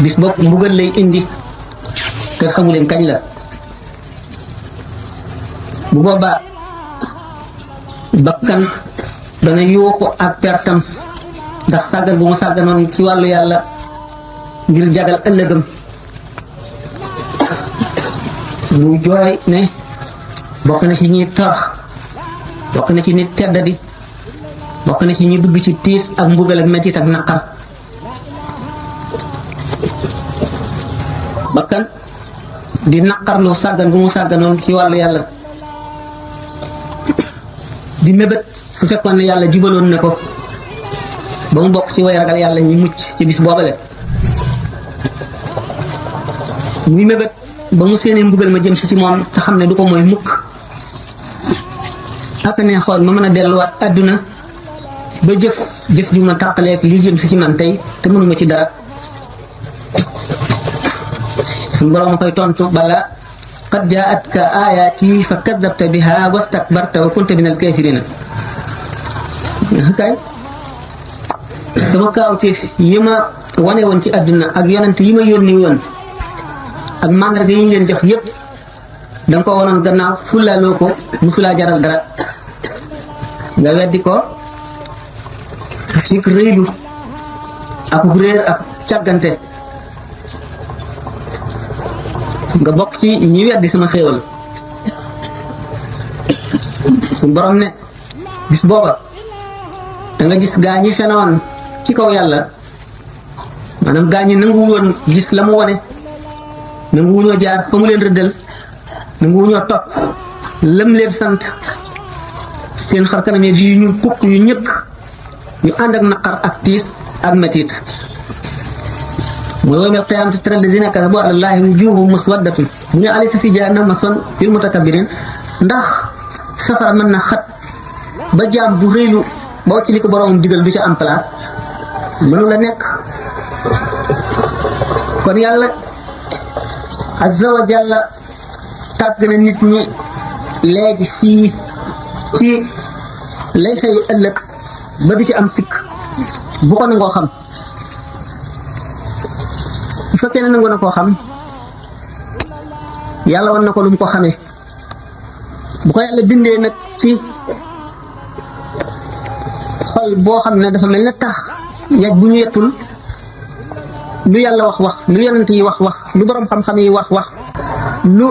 bis bopp mbugal lay indi te xamuleen kañ la. bu boobaa bakkan dana yuuxu ak pertam ndax sàggan bu mu sàgganoon ci wàllu yàlla ngir jagal ëllëgam. mu jooy ne bokk na ci ñi torox, bokk na ci nit teddadi, bokk na ci ñi dugg ci tiis ak mbugal ak metit ak naqar. bakkan di naqarlu sàggan bu mu sàgganoon ci wàllu yàlla, di mébét su fekkoon ne yàlla jubaloon na ko ba mu bokk ci way ragal yàlla ñi mucc ci bis boobale. muy mébét ba mu séenee mbugal ma jëm si ci moom te xam ne du ko mooy mukk. ak ne xool ma mën a delluwaat àdduna ba jëf ju ma tàqaleeg li jëm si ci man tey te mënuma ci dara. suñu borom a koy tontu bala qad jaatka ayaati fa kadabta biha wastakbarta wa kunta min alkafirina. kay sama kaawteef yi ma wane woon ci àdduna ak yonent yi ma yónni woon ak màndarga yi ñu leen jox yépp danga ko wanoon gannaaw fulaaloo ko musulaa jaral dara nga weddi ko ci réylu ak réer ak càggante nga bokk ci ñi weddi sama xéewal. suñu borom ne bis booba da nga gis gaa ñi fenoon ci kaw yàlla, maanaam gaa ñi nangu woon gis la mu wone, nangu wuñoo jaar fa mu leen rëddal, nangu wuñoo topp lam leen sant. seen xar kanam yi ñu kukk yu ñëkk ñu ànd ak naqar ak tiis ak metit. mooy yawmal qiyaamati tara allaziina kazabu ala llaahi wujuuhuhum muswaddatun mu ne alaysa fi jahannama maswan lil mutakabbiriin. ndax safara mën na xat ba jaam bu réylu ba wàcc li ko boroomam digal du ca am place? mënu la nekk. kon yàlla azza wa jalla tàgg na nit ñi léegi fii ci lay xëy ëllëg ba du ci am sikk bu ko nangoo xam. bu fekkee ne nangu na koo xam yàlla wan na ko lu mu ko xamee. bu ko yàlla bindee nag ci xol boo xam ne dafa mel ne tax yaj bu ñu yettul, lu yàlla wax lu yonent yi wax lu borom xam-xam yi wax lu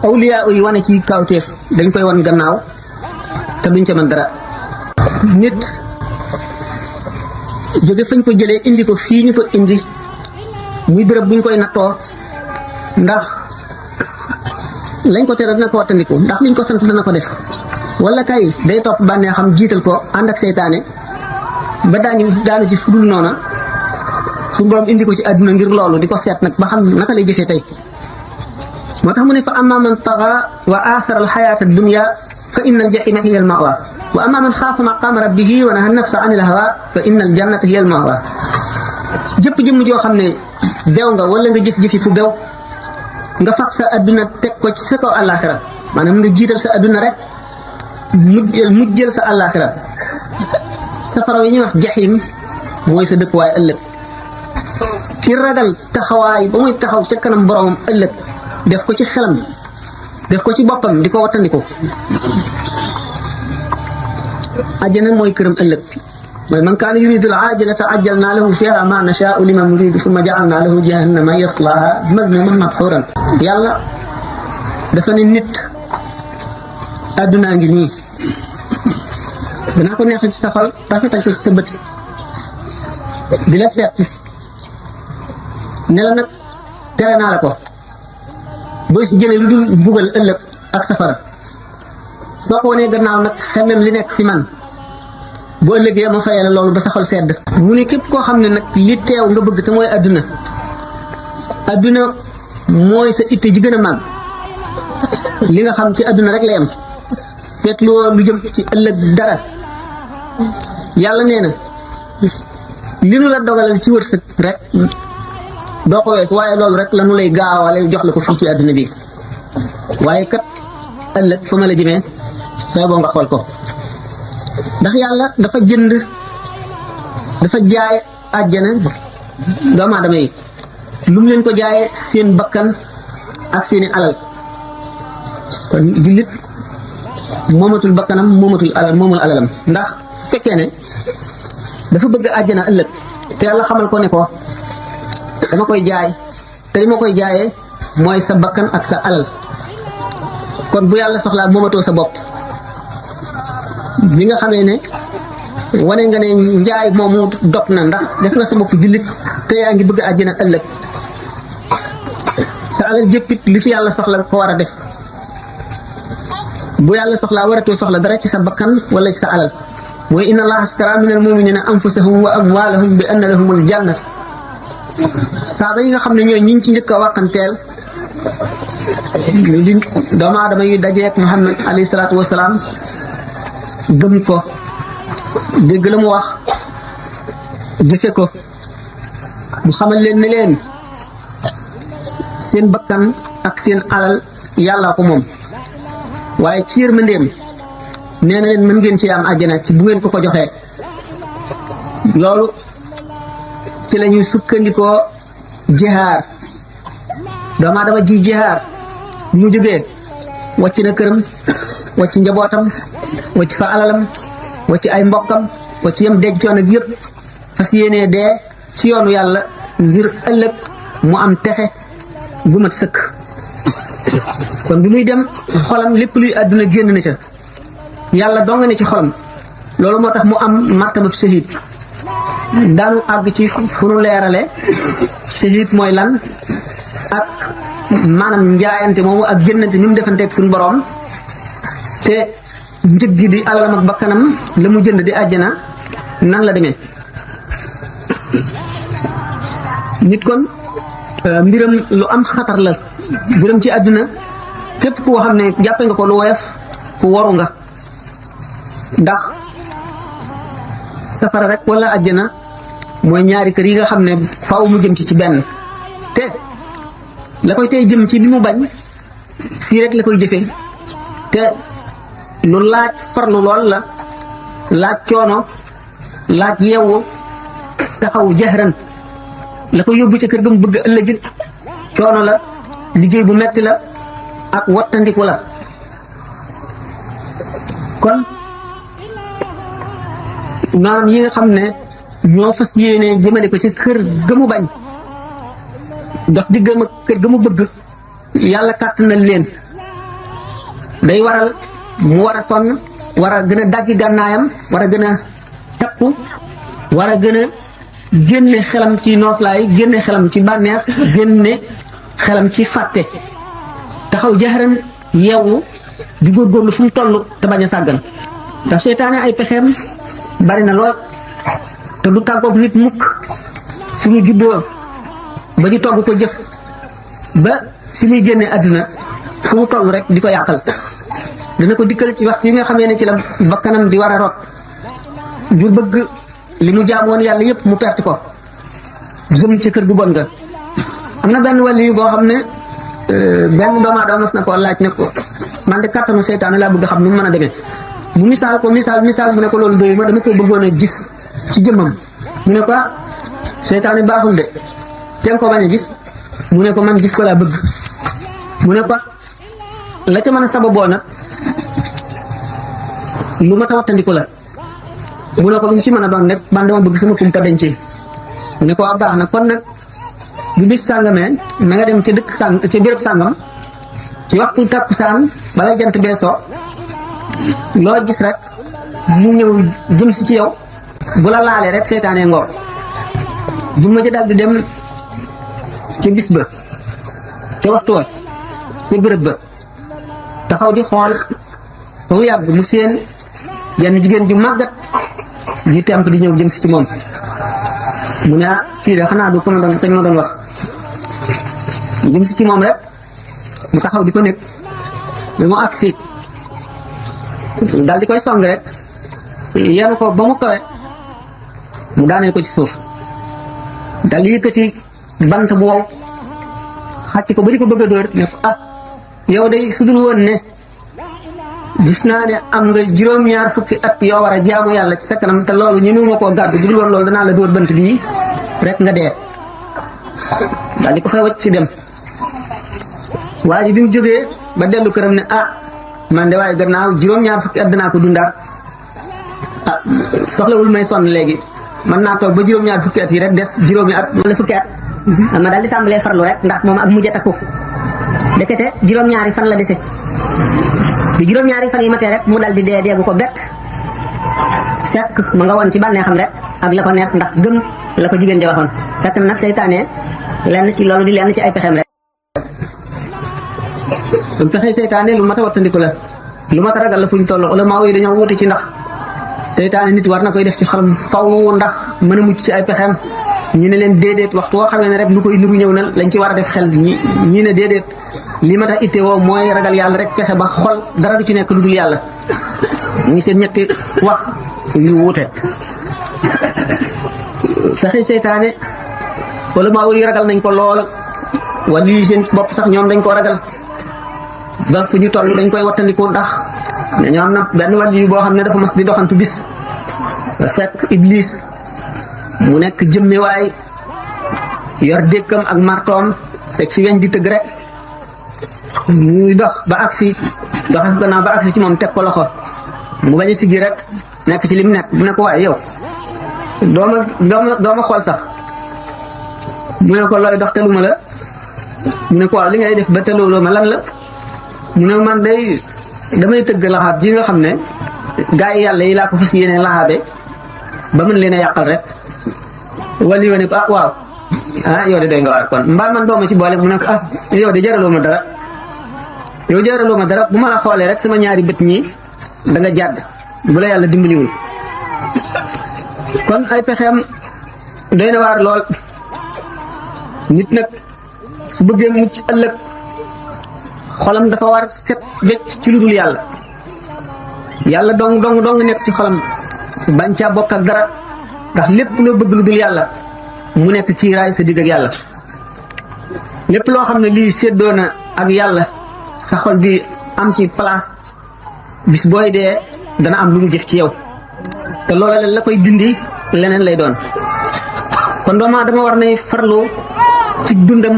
awliya yi wane ci kawteef dañ koy wan gannaaw te duñ ca mën dara. nit jóge fañ ko jëlee indi ko fii ñu ko indi muy béréb buñ koy nattoo ndax lañ ko tere dina ko wattandiku, ndax liñ ko sant dana ko def, wala kay day topp bànnee xam jiital ko ànd ak seytaane ba daanu ci fudul noona. su borom indi ko ci àdduna ngir loolu di ko seet nag ba xam naka lay jëfee tey. moo tax mu ne fa amma man taxa wa aasara alxayaata addunya fa inna aljahima hiya almawa wa amma man xaafa maqaama rabbihi wa naha nafsa an ilhawa fa inna aljannata hiya almawa. jëpp jëmm joo xam ne bew nga wala nga jëf-jëfi fu bew nga fab sa adduna teg ko ci sa kaw àllaaxira, maanaam nga jiital sa adduna rek mujjël sa àllaaxira. safara yi ñuy wax jaxim mooy sa dëkkuwaay ëllëg. ki ragal taxawaay ba muy taxaw ca kanam boromam ëllëg def ko ci xelam, def ko ci boppam di ko wattandiku, àjjana mooy këram ëllëg. mooy man kaana yuridu al-aajilata ajjalnaa lahu fiihaa maa nashaa'u liman nuriidu summa ja'alnaa lahu jahannama yaslaahaa madmuuman madhuuran. yàlla dafa ne nit addunaa ngi nii danaa ko neexal ci sa xol, rafetal ko ci sa bët, di la seet ne la nag tere naa la ko booy si jëlee lu dul mbugal ëllëg ak safara. soo ko wanee gannaaw nag xemem li nekk fi man bu ëllëgee ma fayal loolu ba sa xol sedd. mu ne képp koo xam ne nag li teew nga bëgg te mooy adduna mooy sa itte ji gën a màgg. li nga xam ci adduna rek lay am, seetloo lu jëm ci ëllëg dara. yàlla nee na li nu la dogalal ci wërsëg rek doo ko wees, waaye loolu rek la nu lay gaawale jox la ko fii ci adduna bi. waaye kat ëllëg fa ma la jëmee sooy boo nga xool ko. ndax yàlla dafa jaay àjjana doomu aadama yi lu mu leen ko jaayee seen bakkan ak seeni alal kon jullit moomatul bakkanam moomatul alalam ndax fekkee ne dafa bëgg àjjana ëllëg te yàlla xamal ko ne ko dama koy jaay te li ma koy jaayee mooy sa bakkan ak sa alal kon bu yàlla soxlaa moomatoo sa bopp bi nga xamee ne wane nga ne njaay moomu dog na ndax def nga sa bopp jullit te yaa ngi bëgg àjjana ëllëg sa alal jëppit li ci yàlla soxla ko war a def bu yàlla soxlaa waratoo soxla dara ci sa bakkan wala ci sa alal mooy inna allaha ashtara minal mu'minina anfusahum wa amwalahum bi anna lahumul jannat saaba yi nga xam ne ñooy ñi ci njëkk a waxanteel di doomu aadama yu dajeek Muhammad alayhi salaatu wasalaam gëm ko dégg la mu wax jëfe ko mu xamal leen ne leen seen bakkan ak seen alal yàllaa ko moom waaye ci yërmandeem nee na leen mën ngeen ci am àjjana ci bu ngeen ko joxee loolu ci la ñuy sukkandikoo jihaar doomu aadama ji jihaar mu jógee wàcc na këram wàcc njabootam wàcc fa alalam wàcc ay mbokkam wàcc yam dencoon ak yëpp fas yéenee dee ci yoonu yàlla ngir ëllëg mu am texe bu mat sëkk kon bi muy dem xolam lépp luy àdduna génn na ca yàlla dong ne ci xolam loolu moo tax mu am martabab shahid daanu àgg ci fu nu leerale shahid mooy lan ak maanaam njaayante moomu ak génnante ni mu defanteeg suñu borom te njëg gi di alalam ak bakkanam la mu jënd di àjjana nan la demee nit kon mbiram lu am xatar la mbiram ci àdduna képp koo xam ne jàppe nga ko lu woyof ku waru nga ndax safara rek wala àjjana mooy ñaari kër yi nga xam ne faaw mu jëm ci benn te la koy tey jëm ci bi mu bañ fii rek la koy jëfe te lu laaj farlu lool la laaj coono laaj yeewu taxaw jahran la ko yóbbu ca kër ga mu bëgg ëllëgit coono la liggéey bu metti la ak wattandiku la kon maanaam yi nga xam ne ñoo fas yéene jëmale ko ci kër ga mu bañ dox diggam ak kër ga mu bëgg yàlla kàttanal leen day waral mu war a sonn war a gën a daggi gànnaayam war a gën a takku war a gën a génne xelam ci nooflaay génne xelam ci bànneex génne xelam ci fàtte taxaw jaxaran yeewu di góorgóorlu fu mu toll te bañ a sàggan ndax seytaane ay pexeem bari na lool te du tàggoog nit mukk fi mu juddoo ba ñu togg ko jëf ba fi muy génne àdduna fu mu toll rek di ko yàqal dana ko dikkal ci waxtu yi nga xamee ne ci la bakkanam di war a rot jur bëgg li mu jaam woon yàlla yëpp mu perte ko jëm ci kër gu bon nga am na benn wàll yu boo xam ne benn doomu aadama mas na ko laaj ne ko man de kàttanu seytaane laa bëgg xam nu mu mën a demee mu misaal ko misaal mu ne ko loolu doy ma dama ko bëggoon a gis ci jëmmam mu ne ko seytaane baaxul de te nga ko bañ a gis mu ne ko man gis ko laa bëgg mu ne ko la ca mën a sababoo nag lu ma tawattandiku la mu ne ko lu mu ci mën a doon rek man dama bëgg sama kumpa dencee mu ne ko baax na kon nag bu bis sàngamee na nga dem ci dëkk sàng ci béréb sàngam ci waxtu takkusaan bala jant bee soo loo gis rek mu ñëw jëm si ci yow bu la laalee rek seytaanee ngoor jumma ji daal di dem ca bis ba ca waxtu wa ca béréb ba taxaw di xool ba mu yàgg mu seen jenn jigéen ju màggat di temp di ñëw jëm si ci moom mu ne kii de xanaa du ko ma doon wax jëm si ci moom rek mu taxaw di ko nekk ba mu agsi daal di koy song rek yenu ko ba mu kawe mu daaneel ko ci suuf daal di yëkkati bant bu wow xàcc ko ba di ko bëgg a dóor ne ko yow day su dul woon ne gis naa ne am nga juróom-ñaar fukki at yoo war a jaamu yàlla ci sa kanam te loolu ñu nuuma koo gàddu bu dul woon loolu danaa la dóor bant bii rek nga dee daal di ko fay wacc ci dem waa ji bi mu jógee ba dellu këram ne ah man de waaye gannaaw juróom-ñaar fukki at dinaa ko dundaat ah soxlawul may sonn léegi mën naa toog ba juróom-ñaar fukki at yi rek des juróomi at wala fukki at ma daal di tàmbalee farlu rek ndax moom ak mujj a takku dekete juróom-ñaari fan la dese bi juróom-ñaari fan yi matee rek mu dal di dee deegu ko bett fekk ma nga woon ci bànnee xam rek ak la ko neex ndax gëm la ko jigéen ja waxoon fekk na nag seytaane lenn ci loolu di lenn ci ay pexeem rek lu pexe seytaane lu mat a wattandiku la lu mat a ragal la fu ñu toll ulama yi dañoo wuute ci ndax seytaane nit war na koy def ci xalam faw ndax mën a mucc ci ay pexeem ñi ne leen déedéet waxtu woo xamee ne rek lu koy niru ñëw na lañ ci war a def xel ñi ne déedéet li ma tax itte woo mooy ragal yàlla rek fexe ba xol dara du ci nekk lu dul yàlla muy seen ñetti wax yu wuute fexe seytaane wala maa wuri ragal nañ ko lool wala yi seen bopp sax ñoom dañ ko ragal ba fu ñu toll dañ koy wattandiku ndax ñoo am na benn wàll yu boo xam ne dafa mas di doxantu bis fekk iblis mu nekk jëmmewaay yor dékkam ak martoom teg ci weñ di tëgg rek muy dox ba agsi doxas gannaaw ba agsi ci moom teg ko loxo mu bañ a siggi rek nekk ci lim nekk bu ne ko waaye yow dooma xool sax mu ne ko looy dox teluma la mu ne ko waaw li ngay def ba telooloo ma lan la mu ne man day damay tëgg laxaab ji nga xam ne gaa yi yàlla yi laa ko fas yéene laxaabe ba mën leen a yàqal rek wala yi ne ko ah waaw ah yow de doy nga waar kon mbaa man dooma ci boole mu ne ko ah yow de jaraloo ma dara yow jaraloo ma dara bu ma la xoolee rek sama ñaari bët ñi da nga jàdd bu la yàlla dimbaliwul kon ay pexeem doy na waar lool nit nag su bëggee mucc ëllëg xolam dafa war set wecc ci lu dul yàlla yàlla dong nekk ci xolam bañ caa bokk ak dara ndax lépp loo bëgg lu dul yàlla mu nekk kiiraay sa digg ak yàlla lépp loo xam ne lii séddoo na ak yàlla sa xol bi am ci place bis booy dee dana am lu mu jëf ci yow te loola la koy dindi leneen lay doon kon doomaa dama war nay farlu ci dundam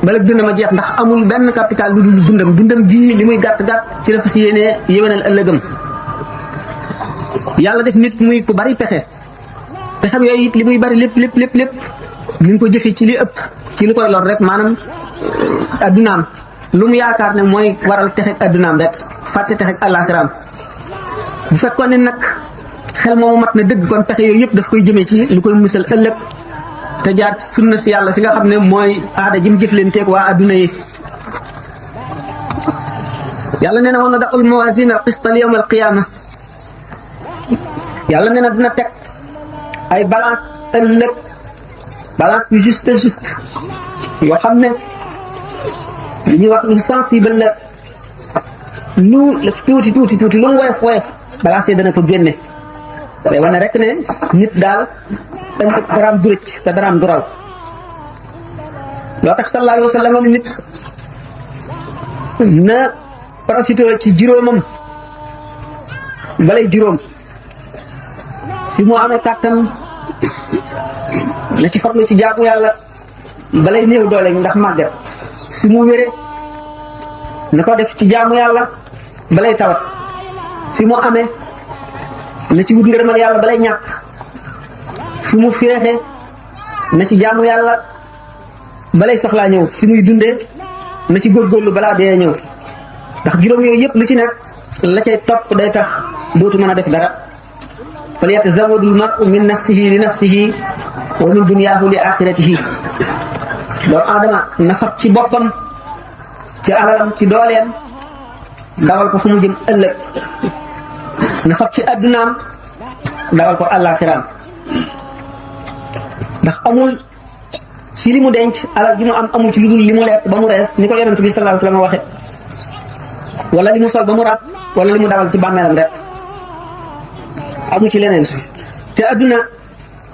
bala dundam a jeex ndax amul benn capital lu dul dundam gii li muy gàtt ci la fas yéenee yéwénal ëllëgam yàlla def nit muy ku bari pexe pexem yooyu it li muy bari lépp mi ngi ko jëfee ci li ëpp ci li koy lor rek maanaam addunaam lu mu yaakaar ne mooy waral texeeg addunaam rek fàtte texeeg àllaaxiraam bu fekkoon ne nag xel moomu mat na dëgg kon pexe yooyu yëpp daf koy jëmee ci lu koy musal ëllëg te jaar ci sunna si yàlla si nga xam ne mooy aada ji mu jëflanteeg waa adduna yi yàlla nee na wa nada'u al-mawaazina al-qista li yawm al-qiyaama yàlla nee na dina teg ay balance ëllëg balance yu juste yoo xam ne li ñuy wax lu sensible la lu tuuti lu mu woyof balance yi dana ko génne day wane rek ne nit daal ëllëg daraam du rëcc te daraam du raw loo tax sallallahu alayhi wa sallam nit na profité ci juróomam balay juróom fi mu amee kàttan na ci farlu ci jaamu yàlla balay néew doole ndax màgget fi mu wére na ko def ci jaamu yàlla balay tawat fi mu amee na ci wut ngërëmal yàlla balay ñàkk fi mu féexe na ci jaamu yàlla balay soxlaa ñëw fi muy dundee na ci góorgóorlu balaa dee ñëw ndax juróom yooyu yëpp lu ci nekk la cay topp day tax dootu mën a def dara fal yatazawwadul mar'u min nafsihi li nafsihi wa min dunyaahu li axiratihi doomu aadama na fab ci boppam ci alalam ci dooleem dawal ko fu mu jëm ëllëg na fab ci addunaam dawal ko àllaaxiraam ndax amul ci li mu denc alal ji mu am amul ci lu dul li mu lekk ba mu rees ni ko yonent bi sallallahu alayhi wa sallam waxe wala li mu sol ba mu rat wala li mu dawal ci bàmmeelam rek amu ci leneen te adduna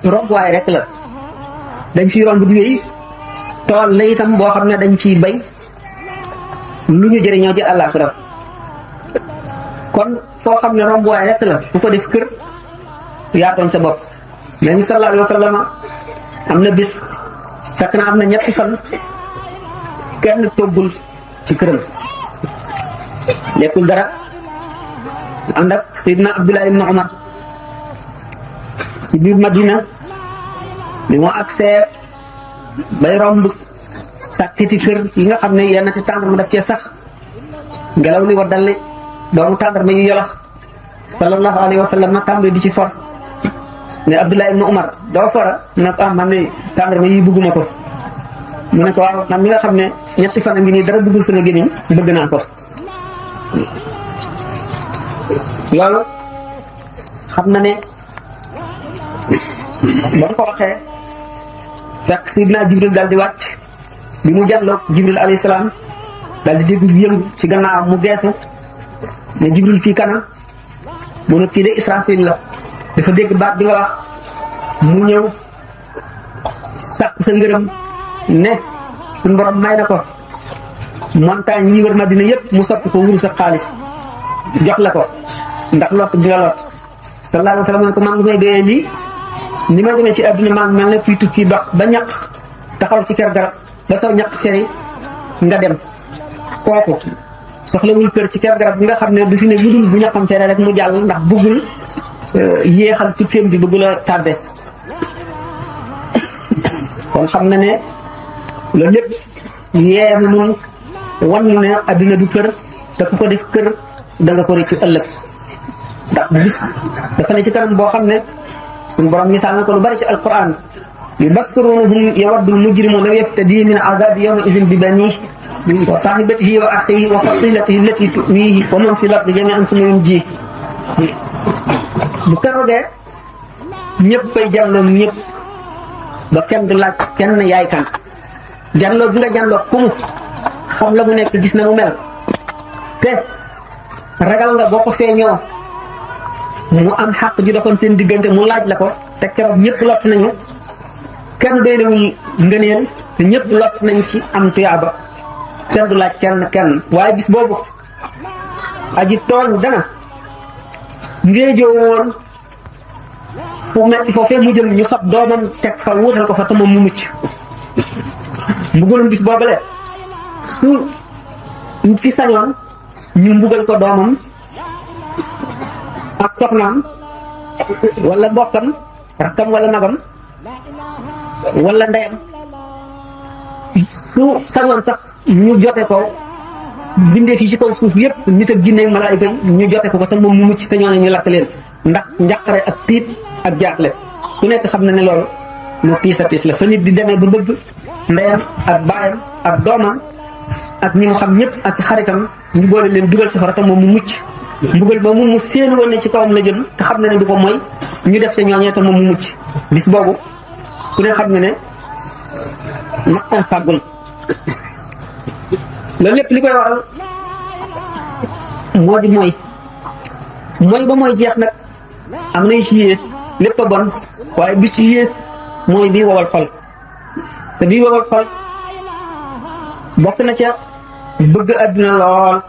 rombuwaay rek la dañ ciy romb di wéy tool la itam boo xam ne dañ ciy bay lu ñu jëriñoo ci àllaaxira kon foo xam ne rombuwaay rek la bu ko def kër yaa tooñ sa bopp mais ni sallallahu alayhi wa sallam am na bis fekk na am na ñetti fan kenn toggul ci këram lekkul dara ànd ak Seydina Abdullah ibn Umar ci biir Madina bi moo agsee bay romb sàkkiti kër yi nga xam ne yenn ci tàndarma daf cee sax ngelaw li waddal doomu tàndarma yu yolax sallallahu alayhi wa sallam tàmbali di ci for ne Abdullah ibn Umar doo fora mu ne ko man ne tàndarma yi bëgguma ko mu ne ko waaw man mi nga xam ne ñetti fan a ngi nii dara duggul sama gémmiñ bëgg naa ko loolu xam na ne ba mu ko waxee fekk Sidina Jibril daal di wàcc bi mu jàlloog Jibril alayhi salaam daal di dégg yëngu ci gannaaw mu geesu ne Jibril kii kana mu ne kii de Israfil la dafa dégg baat bi nga wax mu ñëw sàkku sa ngërëm ne suñu borom may na ko montagne yi wër Madina yëpp mu soppi ko wuru sa xaalis jox la ko ndax lot bi nga lot sallallahu alayhi wa sallam ne ko man lu may doyee lii ni ma demee ci àdduna maa ngi mel ne kuy tukki dox ba ñaq taxaw ci kër garab ba saw ñaq feri nga dem kooku soxlawul kër ci kër garab bi nga xam ne du fi ne lu dul bu ñaqam fere rek mu jàll ndax bëggul yéexal tukkeem bi bëggul a tardé kon xam na ne loolu lépp yee mun wan ne àdduna du kër te ku ko def kër da nga ko rëccu ëllëg ndax bis dafa ne ci kanam boo xam ne suñu borom misaal na ko lu bari ci alquran yubassirunahum yawaddul mujrimu law yaftadi min adabi yawma idin bi banihi wa sahibatihi wa akhihi wa fasilatihi allati tuwihi wa man fil ardi jami'an summa yunjihi bu keroogee ñëpp bay jàlloo ñëpp ba kenn du laaj kenn yaay kan jàlloo bi nga jàlloo kumu xam la mu nekk gis na mu mel te ragal nga boo ko feeñoo mu am xàq ju doxoon seen diggante mu laaj la ko te keroog ñëpp lott nañu kenn doylewul ngëneel te ñëpp lott nañ ci am tuyaaba kenn du laaj kenn waaye bis boobu aji tooñ dana ngéejoo woon fu metti foofee mu jëm ñu fab doomam teg fa wuutal ko fa te moom mu mucc mbugalum bis boobale su nit ki sañoon ñu mbugal ko doomam ak soxnaam wala mbokkam rakkam wala magam wala ndeyam su sañoon sax ñu jote ko bindee fii ci kaw suuf yépp nit ak jinne ak malaayika ñu jote ko te moom mu mucc te ñoo ne ñu lakk leen ndax njàqare ak tiit ak jaaxle ku nekk xam na ne loolu lu tiis a tiis la fa nit di demee ba bëgg ndeyam ak baayam ak doomam ak ñi mu xam ñëpp ak xaritam ñu boole leen dugal safara te moom mu mucc mbugal ba mu séen woon ne ci kawam la jëm te xam na ne du ko mooy ñu def sa ñooñee te moom mu mucc bis boobu ku ne xam na ne naqam fàggul loolu lépp li koy waral moo di mooy ba mooy jeex nag am na ci yées lépp a bon waaye bi ci yées mooy bii wowal xol te bii wowal xol bokk na ca bëgg àdduna lool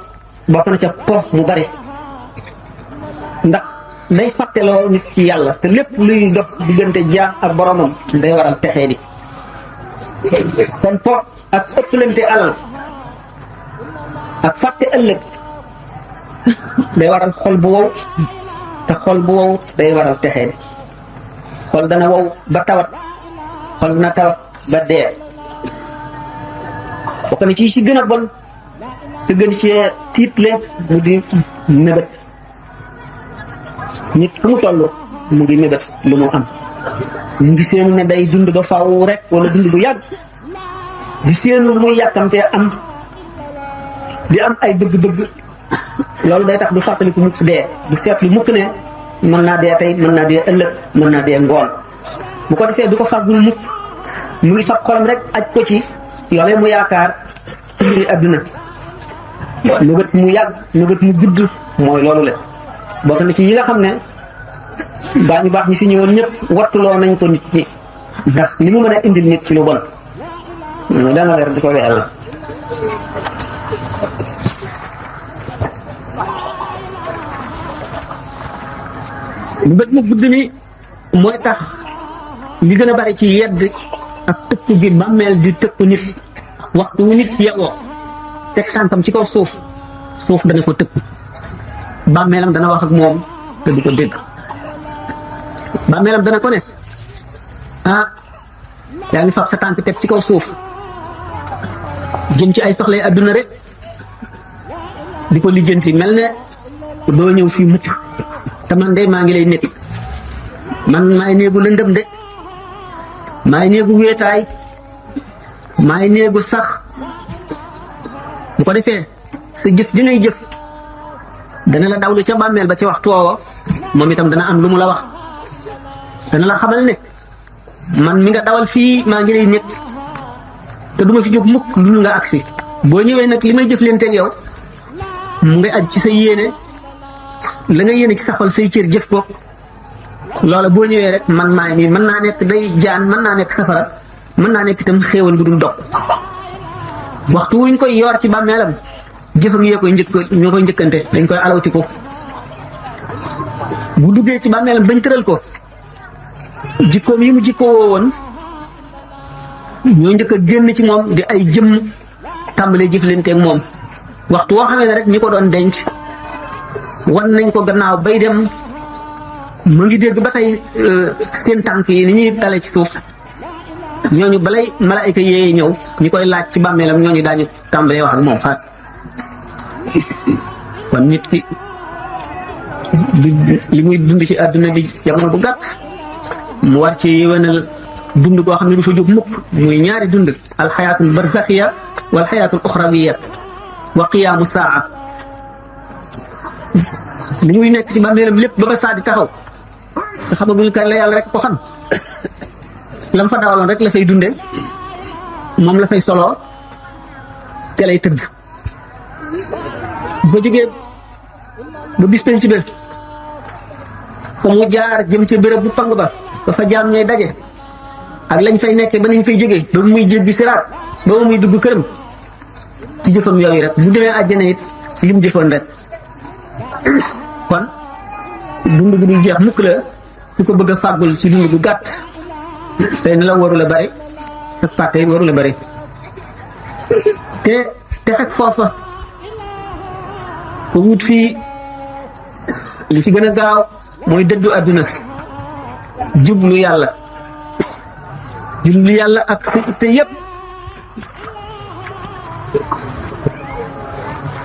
bokk na ca po mu bari ndax day fàtteloo nit ci yàlla te lépp luy dox diggante jaam ak boromam day waral texee di kon po ak ëppalante alal ak fàtte ëllëg day waral xol bu wow te xol bu wow day waral texee di xol dana wow ba tawat xol dana tawat ba dee bokk na ci gën a bon te gën ci tiitle mu di mébét nit fu mu toll mu ngi mébét lu mu am mu ngi seenu ne day dund ba faaw rek wala dund bu yàgg di seenu lu muy yàkkamtee am di am ay bëgg-bëgg loolu day tax du fàttaliku mukk dee du seetlu mukk ne mën naa dee tey mën naa dee ëllëg mën naa dee ngoon bu ko defee du ko fàggul mukk mu ngi fab xolam rek aj ko ci yoolee mu yaakaar ci mbiri àdduna nëbët mu yàgg nëbët mu gudd mooy loolu la bokk na ci yi nga xam ne gaa ñu baax ñi fi ñëwoon ñëpp wattuloo nañ ko nit ñi ndax li mu mën a indil nit ci lu bon dana leer bu soobee yàlla nëbët mu gudd mi mooy tax li gën a bari ci yedd ak tëkku gi bàmmeel di tëkku nit waxtu wu nit yeewoo teg tànkam ci kaw suuf dana ko tëkku bàmmeelam dana wax ak moom te du ko dégg bàmmeelam dana ko ne yaa ngi fab sa tànk teg ci kaw suuf jëm ci ay soxlay adduna rek di ko lijjanti mel ne doo ñëw fii mucc te man de maa ngi lay nekk man maay néegu lëndëm de maay néegu wéetaay maay néegu sax bu ko defee sa jëf ji ngay jëf dana la dawlu ca bàmmeel ba ci waxtu woowa moom itam dana am lu mu la wax dana la xamal ne man mi nga dawal fii maa ngi lay nekk te duma fi jóg mukk dul nga agsi boo ñëwee nag li may jëf leen teg yow mu ngay aj ci sa yéene la nga yéene ci sa xol say cër jëf ko loola boo ñëwee rek man maa ngi nii mën naa nekk day jaan mën naa nekk safara mën naa nekk itam xéewal gu dul dog waxtu wuñ koy yor ci bàmmeelam jëfam yee koy ñoo koy njëkkante dañ koy alawti ko bu duggee ci bàmmeelam bañ tëral ko jikkoom yi mu jikkoo woon ñoo njëkk a génn ci moom di ay jëmm tàmbalee jëflanteeg moom waxtu woo xamee ne rek ñi ko doon denc wan nañ ko gannaaw bay dem mu ngi dégg ba tey seen tànk yi ni ñuy dale ci suuf ñooñu balay malaayka yee ñëw ñi koy laaj ci bàmmeelam ñooñu daañu tàmbalee wax ak moom xaat kon nit ki li muy dund ci àdduna di jamono bu gàtt mu war ci yéwénal dund koo xam ne du fa jóg mukk muy ñaari dund alxayaatul barzaxiya wal xayaatul uxrawiya wa qiyaamu saa li muy nekk ci bàmmeelam lépp ba saa di taxaw te xamaguñu kañ la yàlla rek ko xam lam fa dawaloon rek la fay dunde moom la fay soloo te lay tëdd bu fa jógee ba bis penc ba fa mu jaar jëm ca béréb bu pang ba fa jaam ñooy daje ak lañ fay nekkee ba nañ fay jógee ba muy jéggi siraat ba muy dugg këram ci jëfam yooyu rek bu demee àjjana it lim jëfoon rek kon dund gu dul jeex mukk la ku ko bëgg a fàggul ci dund gu gàtt say nelaw waru la bari sa fàtte waru la bari te fekk foofa ko wut fii li ci gën a gaaw mooy dëddu àdduna jublu yàlla ak sa itte yépp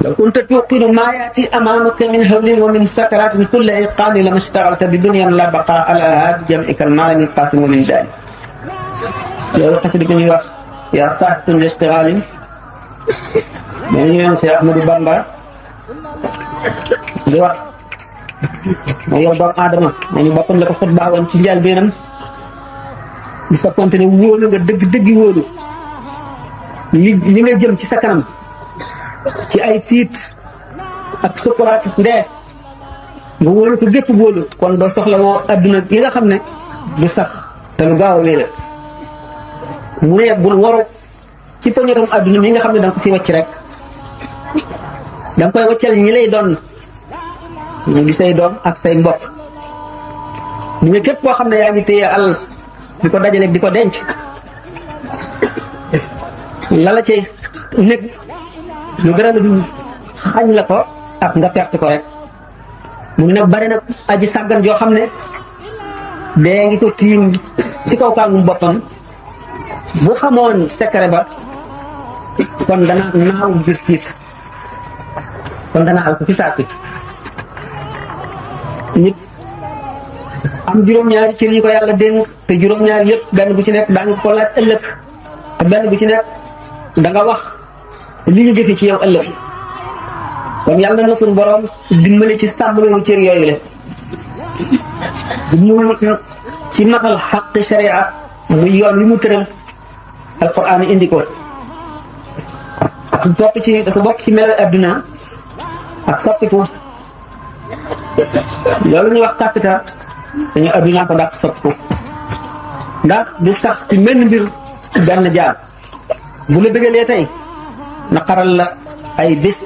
law kunta tuqinu maa yaati amaamaka min hawlin wa min sakaratin kulla iqaani lama ishtagalta bi dunyan la baqaa alaha bi jam'ika almaala min qaasim wa min daali loolu xasida bi ñuy wax yaa saaxitun li ishtigalin mais ñu yoon Cheikh Ahmadou Bamba di wax mooy yow doomu aadama moo ñu boppam la ko xut baawoon ci njaal beenam di fekkonte ne wóolu nga dëgg wóolu li nga jëm ci sa kanam ci ay tiit ak sukkuraatis ndee nga wóolu ko gépp wóolu kon doo soxla woo adduna yi nga xam ne du sax te lu gaaw a wéy la mu ne bul waru ci poñetam adduna mi nga xam ne danga ko fi wàcc rek danga koy wàccal ñi lay doon ñu di say doom ak say mbokk ñu ne képp koo xam ne yaa ngi téye àll di ko dajale di ko denc la cay nekk lu gën a du xañ la ko ak nga perte ko rek mu ne nag bari nag aji sàggan joo xam ne dee ngi ko tiim ci kaw kàngum boppam bu xamoon secret ba kon dana naaw biir tiit kon dana al ko fi saasi nit am juróom-ñaari cër yi ko yàlla dénk te juróom-ñaari yëpp benn bu ci nekk daa nga ko laaj ëllëg te benn bu ci nekk da nga wax li ñu jëfe ci yow ëllëg kon yàlla na suñu borom dimbali ci sàmm loolu cër yooyu le dimbali ci matal xaqi sharia muy yoon wi mu tëral alquran indi ko dafa bokk ci melo adduna ak soppiku loolu ñuy wax kàppita dañu adduna ko dàq soppiku ndax du sax ci menn mbir ci benn jaar bu la bëggalee tey naqaral la ay bis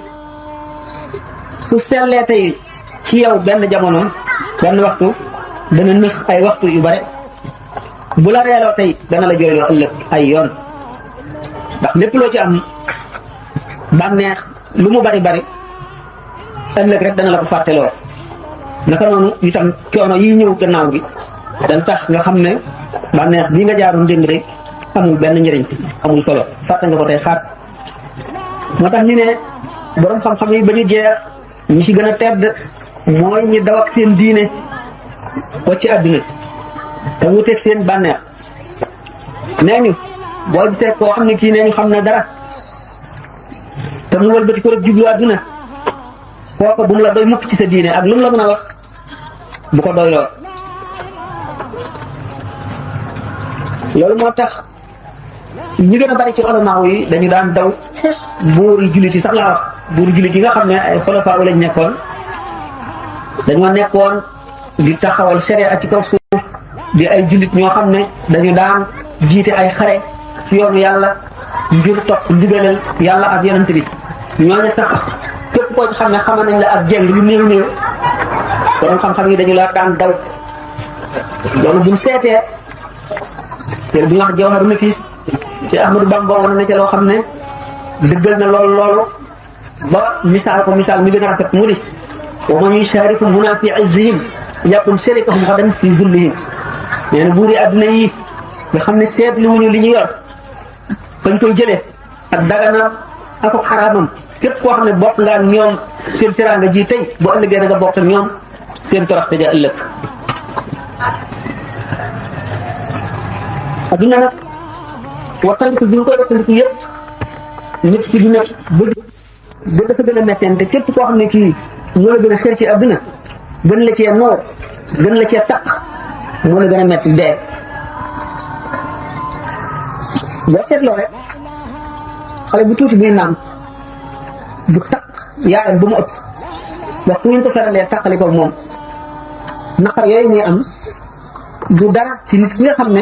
su sellee tey ci yow benn jamono benn waxtu dana nëx ay waxtu yu bare bu la reeloo tey dana la jooyloo ëllëg ay yoon ndax lépp loo ci am bànneex lu mu bari bari ëllëg rek dana la ko fàtteloo naka noonu itam coono yi ñëw gannaaw gi dañ tax nga xam ne bànneex bii nga jaaroon démb rek amul benn njëriñ amul solo fàtte nga ko tey xaat moo tax ñu ne borom xam-xam yi ba ñu jeex ñi ci gën a tedd mooy ñi daw ak seen diine wacc àdduna te wuteeg seen bànneex nee ñu boo gisee koo xam ne kii nee ñu xam na dara te mu wëlbati ko rek jublu àdduna kooku bu mu la doy mukk ci sa diine ak lu mu la mën a wax bu ko doyloo loolu moo tax ñi gën a bari ci ulamaaw yi dañu daan daw buuri jullit yi sax laa wax buuri jullit yi nga xam ne ay xulafaa lañ nekkoon dañoo nekkoon di taxawal sharia ci kaw suuf di ay jullit ñoo xam ne dañu daan jiite ay xare ci yoonu yàlla ngir topp ndigalal yàlla ak yonent bi ñooñu sax képp koo ci xam ne xamal nañ la ak jeng yu néew néew borom xam-xam yi dañu la daan daw loolu buñ seetee te bu ñu wax Jawharu Nafis ci Ahmadu Bamba woon na ca loo xam ne dëggal na loolu ba misaal ko misaal mi gën a rafet mu ni wa man yushariku huna fi izzihim yakun sharikahum xadan fi zullihim nee na buuri adduna yi nga xam ne seetlu wuñu li ñu yor fañ koy jëlee ak daganam ak xaraamam képp koo xam ne bokk nga ak ñoom seen teraanga ji tey bu ëllëgee da nga bokk ak ñoom seen toroxte ja ëllëg adduna nag wattandiku bi ñu koy wattandiku yëpp nit ki dina bëgg ba dafa gën a mettente képp koo xam ne kii moo la gën a xër ci adduna gën la cee noor gën la cee taq moo la gën a metti dee boo seetloo rek xale bu tuuti buy naan bu taq yaayam ba mu ëpp waxtu ñu ko feralee taqali ko moom naqar yooyu muy am du dara ci nit ki nga xam ne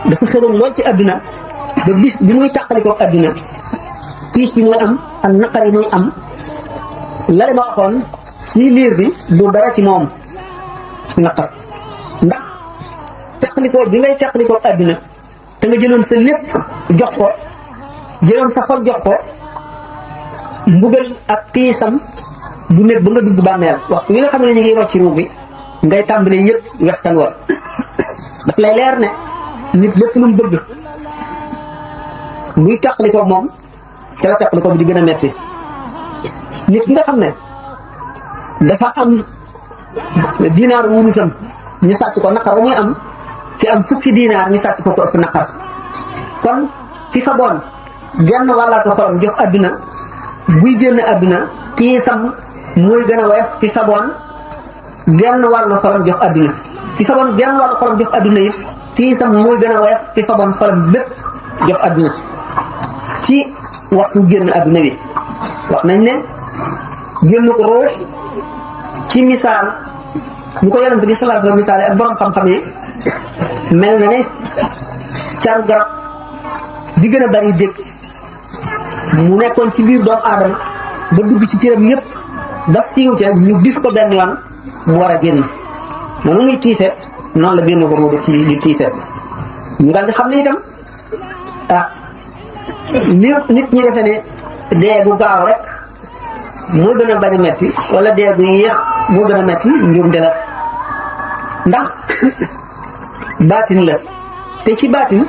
dafa xëroon lool ci adduna ba bis bi muy taqali ko adduna tiis yi muy am ak naqar yi muy am la ma waxoon ci liir bi du dara ci moom naqar ndax teqalikoo bi ngay teqalikoo adduna te nga jëloon sa lépp jox ko jëloon sa xol jox ko mbugal ak tiisam bu nekk ba nga dugg bàmmeel waxtu wi nga xam ne ñu ngi rocc ci ruux bi ngay tàmbalee yëpp wextan war daf lay leer ne nit lépp lu mu bëgg muy teqalikoo moom ca la teqalikoo bi di gën a metti nit ki nga xam ne dafa am dinaar wurusam ñu sàcc ko naqar ba muy am fi am fukki dinaar ñu sàcc ko ëpp naqar kon fi fa boon genn wàllaatu xolam jox adduna buy génn adduna tiisam mooy gën a woyof fi fa boon genn wàllu xolam jox adduna fi fa boon genn wàllu xolam jox adduna it tiisam mooy gën a woyof fi fa boon xolam bépp jox adduna ci waxtu génn adduna bi wax nañ ne génn ko ruux ci misaal ñu ko yonent bi sallallahu alayhi wa sallam misaale ak borom xam-xam yi mel na ne caru garab bi gën a bari dégg mu nekkoon ci biir doomu aadama ba dugg ci cëram yëpp ba siiw ca ñu dif ko benn yoon mu war a génn noonu muy tiise noonu la génn ko ruudu ci di tiise ñu daal di xam ne itam li nit ñi defe ne dee bu gaaw rek moo gën a bañ a metti wala dee bu yéex moo gën a metti njuumte la ndax baatin la te ci baatin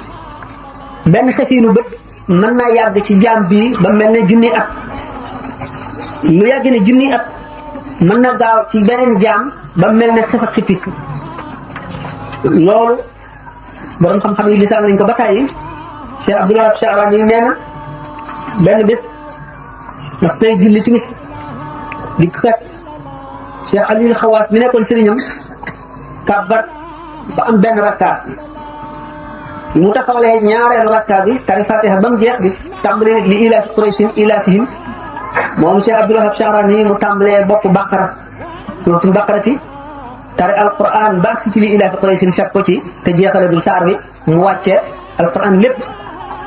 benn xefiinu bët mën naa yàgg ci jaam bii ba mel ne junni at lu yàgg ne junni at mën na gaaw ci beneen jaam ba mel ne xef ak xippi loolu borom xam-xam yi lisaan nañ ko ba tàyyi Cheikh Abdoulaye Charani nee na benn bés ndax tey julli timis di kat Cheikh Aliou Xawaas mi nekkoon sëriñam kàbbar ba am benn rakkaat bi mu taxawalee ñaareelu rakkaat bi tari Fatiha ba mu jeex di tàmbalee li ilaafi Qurayshin ilaafihim moom Cheikh Abdoulaye Charani mu tàmbalee bopp Baqara suuratul Baqarati tari alquran baag si ci li ilaafi Qurayshin fekk ko ci te jeexale dul saar bi mu wàcce alquran lépp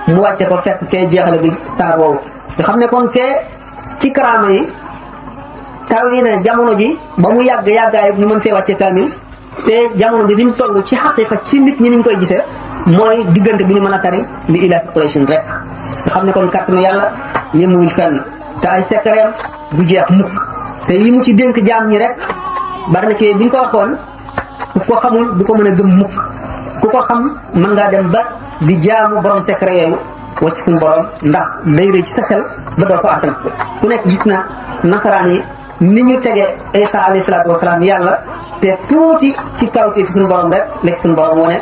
mu wàcce ko fekk fee jeexale dul saar woowu nga xam ne kon fee ci karaama yi taw yi ne jamono ji ba mu yàgg yàggaay ñu mën fee wàcce kaamil te jamono bi mu toll ci xaqiqa ci nit ñi niñ koy gisee mooy diggante bi ñu mën a tari li ilaafi Quraysh rek nga xam ne kon kàttanu yàlla yëmuwul fenn te ay sekkareem du jeex mukk te yi mu ci dénk jaam ñi rek bari na ci bi ñu ko waxoon ku ko xamul du ko mën a gëm mukk ku ko xam mën ngaa dem ba di jaamu borom secret yooyu wacc suñu borom ndax day rëy ci sa xel ba doo ko attan ku nekk gis na nasaraan yi ni ñu tege Isa alayhi salaatu wasalaam yàlla te tuuti ci kawti fi suñu borom rek la ci suñu borom wane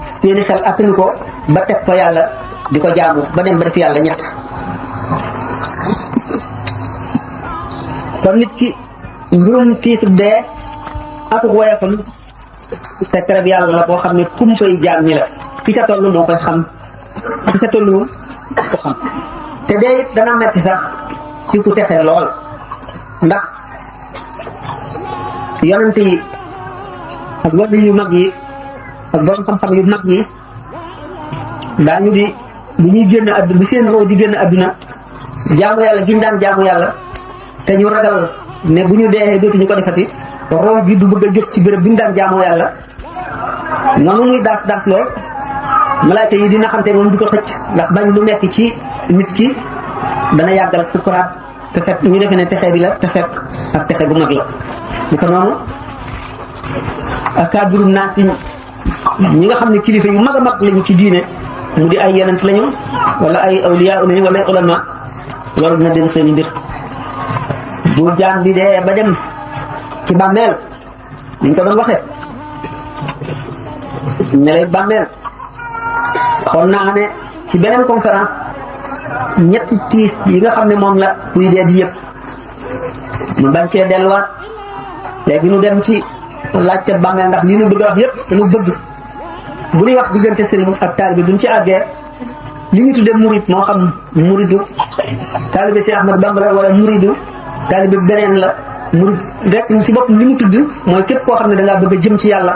seeni xel attanu ko ba teg ko yàlla di ko jaamu ba dem ba def yàlla ñett. kon nit ki mbirum tiisu dee ak woyofam secret bi yàlla la boo xam ne kumpay jaam ñi la fi sa toll moo koy xam fi sa tolluwul ko xam te dee it dana metti sax ci ku texee lool ndax yonent yi ak wàllu yu mag yi ak borom xam-xam yu mag yi daañu di bu ñuy génn àdduna bu seen roo di génn àdduna jaamu yàlla giñ daan jaamu yàlla te ñu ragal ne bu ñu dee dootuñu ko defati roo gi du bëgg a jóg ci béréb bi ñu daan jaamoo yàlla noonu muy daas lool malaayka yi dina xamte moom di ko xëcc ndax bañ lu metti ci nit ki dana yàggal sukuraat te fekk ñu defee ne texe bi la te fekk ak texe bu mag la ñu ko noonu ak kaabirum naas yi ñi nga xam ne kilifa yu mag a mag lañu ci diine mu di ay yonent lañu wala ay awliya lañu wala ay ulama loolu dina dem seen i mbir bu jaam bi dee ba dem ci bàmmeel ni ñu ko doon waxee ne lay bàmmeel xool naa ne ci beneen conférence ñetti tiis yi nga xam ne moom la kuy dee di yëpp mu bañ cee delluwaat léegi ñu dem ci laajte bàmmeel ndax li ñu bëgg a wax yëpp dañu bëgg bu ñuy wax diggante sëriñ ak taalibe duñ ci àggee li ñu tuddee murid moo xam muridu taalibe Cheikh Ahmad Bamba wala muridu taalibe beneen la murid rek ci bopp li mu tudd mooy képp koo xam ne dangaa bëgg a jëm ci yàlla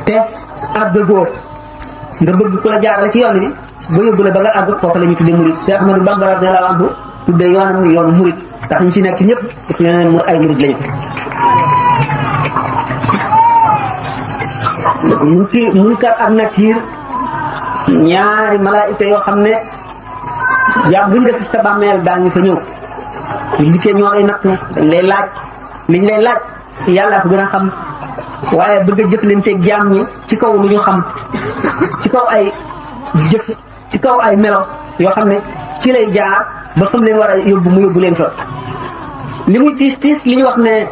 te àggagoo nga bëgg ku la jaarale ci yoon bi ba yóbbu la ba nga àgg kooku la ñu tuddee murid Cheikh Ahmadou Bamba radiyallahu anhu tuddee yoonam yoonu murid ndax ñu ci nekk ñëpp daf leen ay murid lañu. Munkar ak Nakiir ñaari malaayika yoo xam ne yaa bu ñu def ci sa bàmmeel daañu fa ñëw ñu dikkee ñoo lay nattu dañ lay laaj liñ lay laaj yàllaa ko gën a xam waaye bëgg a jëflanteeg jaam ñi ci kaw lu ñu xam ci kaw ay jëf ci kaw ay melo yoo xam ne ci lay jaar ba xam leen war a yóbbu mu yóbbu leen fa li muy tiis li ñu wax ne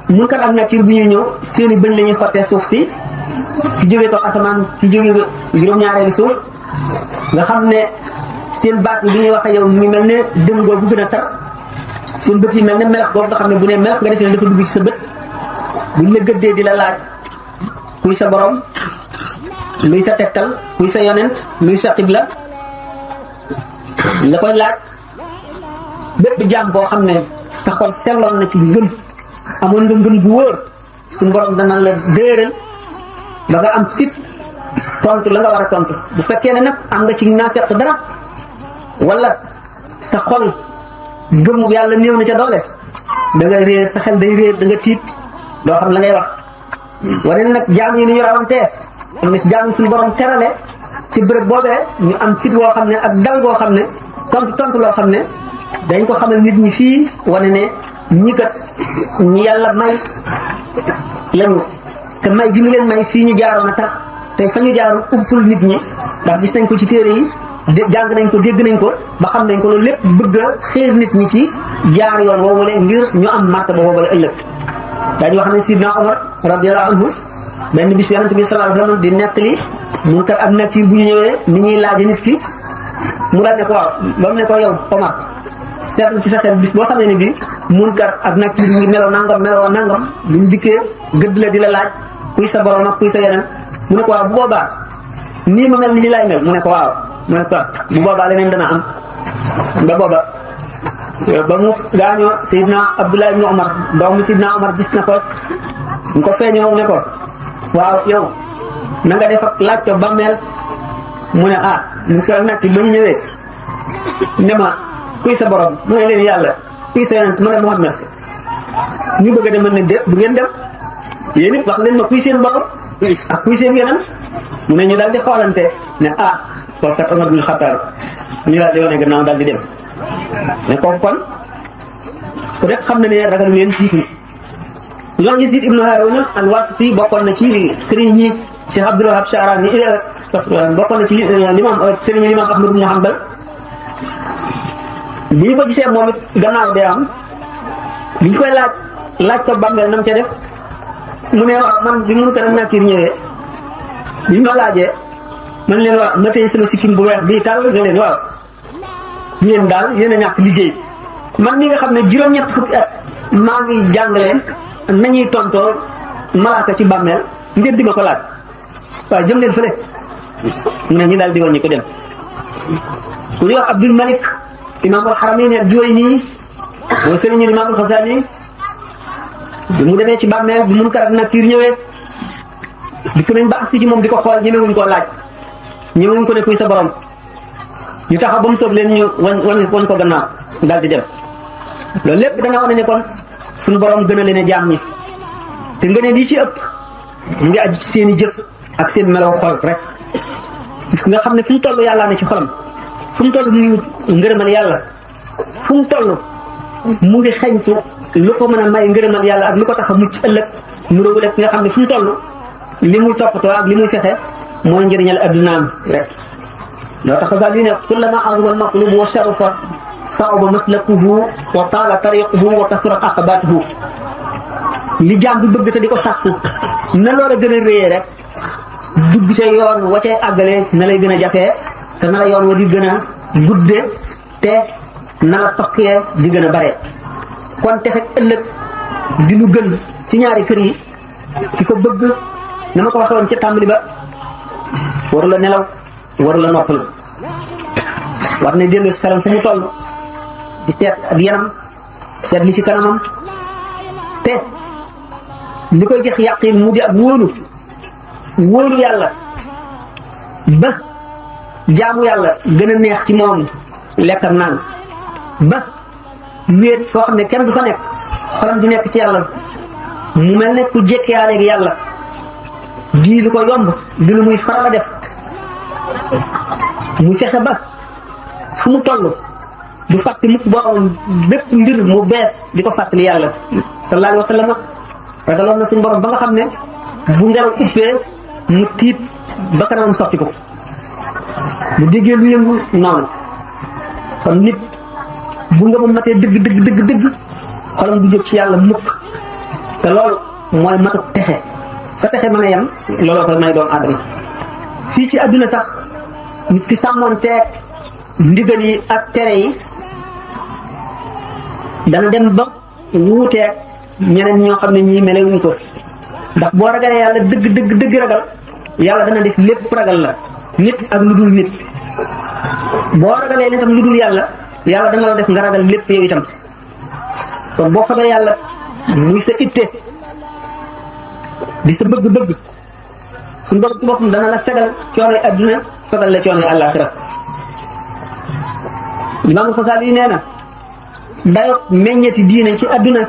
Munkar ak Nakiir bu ñuy ñëw seeni bëñ la ñuy xottee suuf si ki jógee ko asamaan ki jógee juróom-ñaareelu suuf nga xam ne seen baat bi ñuy wax ak yow mu ngi mel ne dëng boobu gën a tar seen bët yi mel ne melax boobu nga xam ne bu ne melax nga defee ne dafa dugg ci sa bët buñ la gëddee di la laaj kuy sa borom luy sa tegtal kuy sa yonent luy sa xibla la koy laaj bépp jaam boo xam ne sa xol selloon na ci ngëm amoon nga ngëm bu wóor suñu borom dana la déeral ba nga am fit tontu la nga war a tontu bu fekkee ne nag am nga ci naafeq dara wala sa xol gëm yàlla néew na ca doole da ngay réer sa xel day réer da nga tiit doo xam la ngay wax. wane nag jaam yi ni ñu rawantee am na si jaam yi suñu borom terale ci bërëb boobee ñu am fit woo xam ne ak dal goo xam ne tontu loo xam ne dañ ko xamal nit ñi fii wane ne ñi kat ñi yàlla may lañu te may gi ñu leen may fii ñu jaaroon a tax tey fa ñu jaaroon umpul nit ñi ndax gis nañ ko ci téere yi jàng nañ ko dégg nañ ko ba xam nañ ko loolu lépp bëgg a xiir nit ñi ci jaar yoon woowule ngir ñu am martaba woowule ëllëg. daañu wax ne Sidna Omar radiyallahu anhu benn bis yonent bi sallallahu alayhi wasallam di nettali Munkar ak Nakiir bu ñu ñëwee ni ñuy laaje nit ki mu daal ne ko waaw ba mu ne ko yow Omar seetlu ci sa xel bis boo xam ne ni bi Munkar ak Nakiir ngi meloo nangam bu ñu dikkee gëdd la di la laaj kuy sa borom ak kuy sa yeneen mu ne ko waaw bu boobaa nii ma mel ni li lay mel mu ne ko waaw mu ne ko bu boobaa leneen dana am ba booba ba mu gaañoo Seydina Abdullah ibn Omar doomu Seydina Omar gis na ko ñu ko feeñoo ne ko waaw yow na nga def ak laaj ko bàmmeel mu ne ñu ko nag ba ñu ñëwee ne ma kuy sa borom mu ne leen yàlla kuy sa yonent mu ne Muhammad ñu bëgg a dem ne de bu ngeen dem yéen it wax leen ma kuy seen borom ak kuy seen yonent mu ne ñu daal di xoolante ne kooku kat Omar bin Xattaab ñu daal di wane gannaaw daal di dem ne kooku kon ku nekk xam na ne ragal leen jiitu ñoo Yaziid ibnu Haaruna al-Waasiti bokkoon na ci sëriñ ñi Cheikh Abdul Wahab Sha'rani bokkoon na ci sëriñ Limaam Ahmad ibn Hanbal bi ñu ko gisee moom it gannaaw dee am bi ñu koy laaj ko bàmmeel nam ca def mu ne waaw man bi mun ko dem Nakiir ñëwee bi ñu ma laajee man leen waaw ma tey sama sikkim bu weex bii tàll nga leen waaw yéen daal yéen a ñàkk liggéey man mi nga xam ne juróom-ñett fukki at maa ngi jàngale nañuy tontoo malaaka ci bàmmeel ngeen di ma ko laaj waaw jëm leen fële mu ne ñu daal di wàññi ko dem ku ñuy wax Abdul Malik imaamul Haramayn al-Juwayni mooy sëriñu imaamul Xasaali bi mu demee ci bàmmeel bi mun karab Nakiir ñëwee dikk nañ ba agsi ci moom di ko xool ñemewuñ koo laaj ñemewuñ ko ne kuy sa borom ñu taxaw ba mu soob leen ñu wan ko gannaaw daal di dem loolu lépp dana wane ne kon suñu borom gën a leen a jaam ñi te nga ne lii ci ëpp mu ngi aju ci seen i jëf ak seen melaw xol rek nga xam ne fu mu toll yàllaa ne ci xolam fu mu toll mu ngi wut ngërëmal yàlla fu mu toll mu ngi xeñtu lu ko mën a may ngërëmal yàlla ak lu ko tax a mucc ëllëg mu róobu lekk nga xam ne fu mu toll li muy toppatoo ak li muy fexe mooy njëriñal addunaam rek loo tax sax yu ne kullama azuma al-maqlub wa sharafa sa'uba maslakuhu wa taala tariquhu wa kasurat aqabatuhu li jaam bi bëgg te di ko sàkku na loola gën a réyee rek dugg ca yoon wa cay àggalee na lay gën a jafee te na la yoon wa di gën a gudde te na la tokkee di gën a bare kon te fekk ëllëg di lu gën ci ñaari kër yi ki ko bëgg na ma ko waxee woon ca tàmbali ba waru la nelaw waru la noppalu war na dellu si xelam fu mu toll di seet ak yaram seet li ci kanamam te li koy jox yàqin mu di ak wóolu yàlla ba jaamu yàlla gën a neex ci moom lekk ak naan ba wéet foo xam ne kenn du fa nekk xolam di nekk ci yàlla mu mel ne ku jékkiyaaleeg yàlla di lu ko yomb di lu muy faral a def mu fexe ba fu mu toll du fàtte mukk boo xam bépp mbir mu bees di ko fàttali yàlla sallallahu alayhi wa sallam ragaloon na suñu borom ba nga xam ne bu ngelaw uppee mu tiit ba kanamam sotti ko bu déggee lu yëngu noonu kon nit bu nga ma matee dëgg xolam du jóg ci yàlla mukk te loolu mooy matu texe fa texe mën a yem looloo koy may doomu aadama fii ci àdduna sax nit ki sàmmoon teeg ndigal yi ak tere yi dana dem ba wuuteeg ñeneen ñoo xam ne ñii melewuñ ko ndax boo ragalee yàlla dëgg ragal yàlla dana def lépp ragal la nit ak lu dul nit boo ragalee itam lu dul yàlla yàlla dana la def nga ragal lépp yow itam kon boo xamee yàlla muy sa itte di sa bëgg-bëgg suñu borom ci boppam dana la fegal coonoy adduna fegal la coonoy àllaaxira Imaamul Xasaali yi nee na dayoo meññeeti diine ci adduna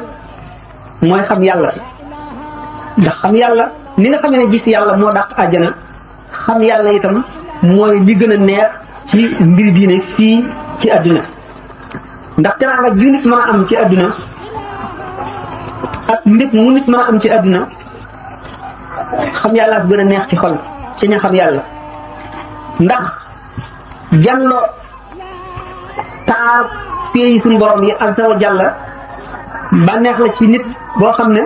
mooy xam yàlla ndax xam yàlla ni nga xamee ne gis yàlla moo dàq àjjana xam yàlla itam mooy li gën a neex ci mbiri diine fii ci adduna ndax teraanga ju nit mën a am ci adduna ak mbég mu nit mën a am ci adduna xam yàlla ak gën a neex ci xol ci ña xam yàlla ndax janloo taar pay suñu borom yi azza wa jalla bànneex la ci nit boo xam ne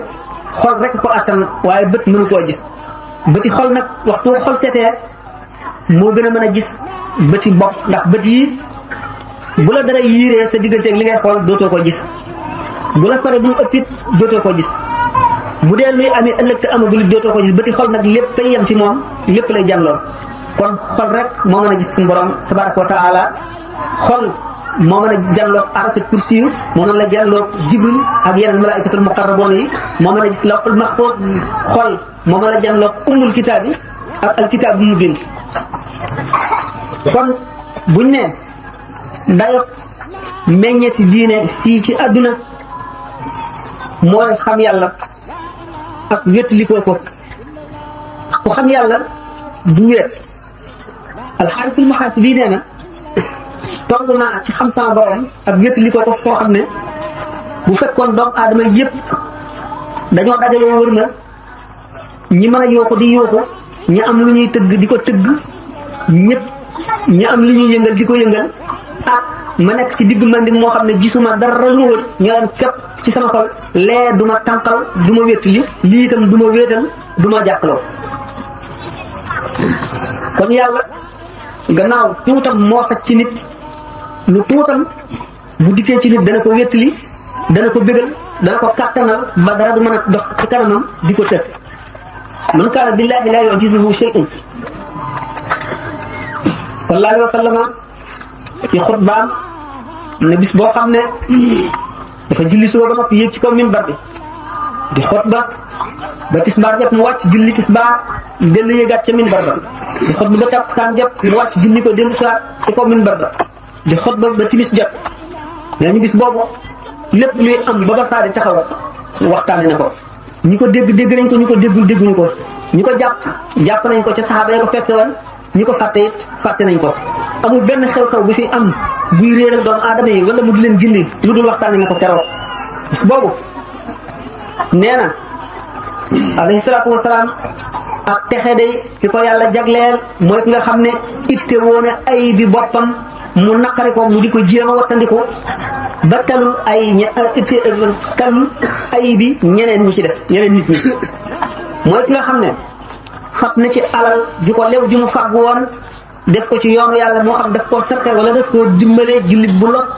xol rek ko attan waaye bët mënu koo gis bëti xol nag waxtu xol seetee moo gën a mën a gis bëti bopp ndax bët yi bu la dara yiiree sa digganteeg li ngay xool dootoo ko gis bu la sore bu mu ëppit dootoo ko gis bu dee luy amee ëllëg te amagul dootoo ko gis bëti xol nag lépp ay yem ci moom lépp lay jànloon kon xol rek moo mën a gis suñu borom tabaraka wa taala xol moo mën a jànloog arasa kursi yu moo mën a jànloog jibril ak yeneen malaayikatul muqarraboon yi moo mën a gis lawhul mahfuus xol moo mën a jànloog ummul kitaab yi ak alkitaab bu mubin kon buñ ne dayoo meññeeti diine fii ci àdduna mooy xam yàlla ak wétlikoo ko ku xam yàlla du wéet alxaarisul muhaasibi nee na toll naa ci xam sama borom ak wétlikoo ko foo xam ne bu fekkoon doomu aadama yépp dañoo dajaloo wër na ñi mën a yooku di yooku ñi am lu ñuy tëgg di ko tëgg ñëpp ñi am lu ñuy yëngal di ko yëngal ak ma nekk ci digg mandim moo xam ne gisuma dara lu ma wër ñoo leen képp ci sama xol lee du ma tànqal du ma wétali lii itam du ma wéetal du ma jàkkaloo kon yàlla gannaaw tuutam moo xaj ci nit lu tuutam bu dikkee ci nit dana ko wétali dana ko bégal dana ko kàttanal ba dara du mën a dox ci kanamam di ko tëj man kaana billahi laa yu'jizuhu shay'un sallallahu alayhi wa sallam ci xutbaam ne bis boo xam ne dafa julli suba ba noppi yéeg ci kaw minbar bi di xutba ba tisbaar jot mu wàcc julli tisbaar dellu yéegaat ca minbar ba di xutba ba takkusaan jot mu wàcc julli ko dellu siwaat ci kaw minbar ba di xutba ba timis jot nee ñu bis boobu lépp luy am ba ba saa di taxaw waxtaane na ko ñi ko dégg nañ ko ñu ko déggul dégguñu ko ñi ko jàpp nañ ko ca saxaaba yi ko fekke woon ñi ko fàtte it fàtte nañ ko amul benn xew-xew bu fi am buy réeral doomu aadama yi wala mu di leen gindi lu dul waxtaane nga ko keroog bis boobu nee na alayhi salaatu wasalaam ak texe day ki ko yàlla jagleel mooy ki nga xam ne itte woon ay bi boppam mu naqari ko mu di ko jéem a wattandiku ba talul talul ay bi ñeneen ñi ci des ñeneen nit ñi mooy ki nga xam ne fab na ci alal ju ko lew ji mu fàgg woon def ko ci yoonu yàlla moo xam daf koo sarxe wala daf koo dimbalee jullit bu lot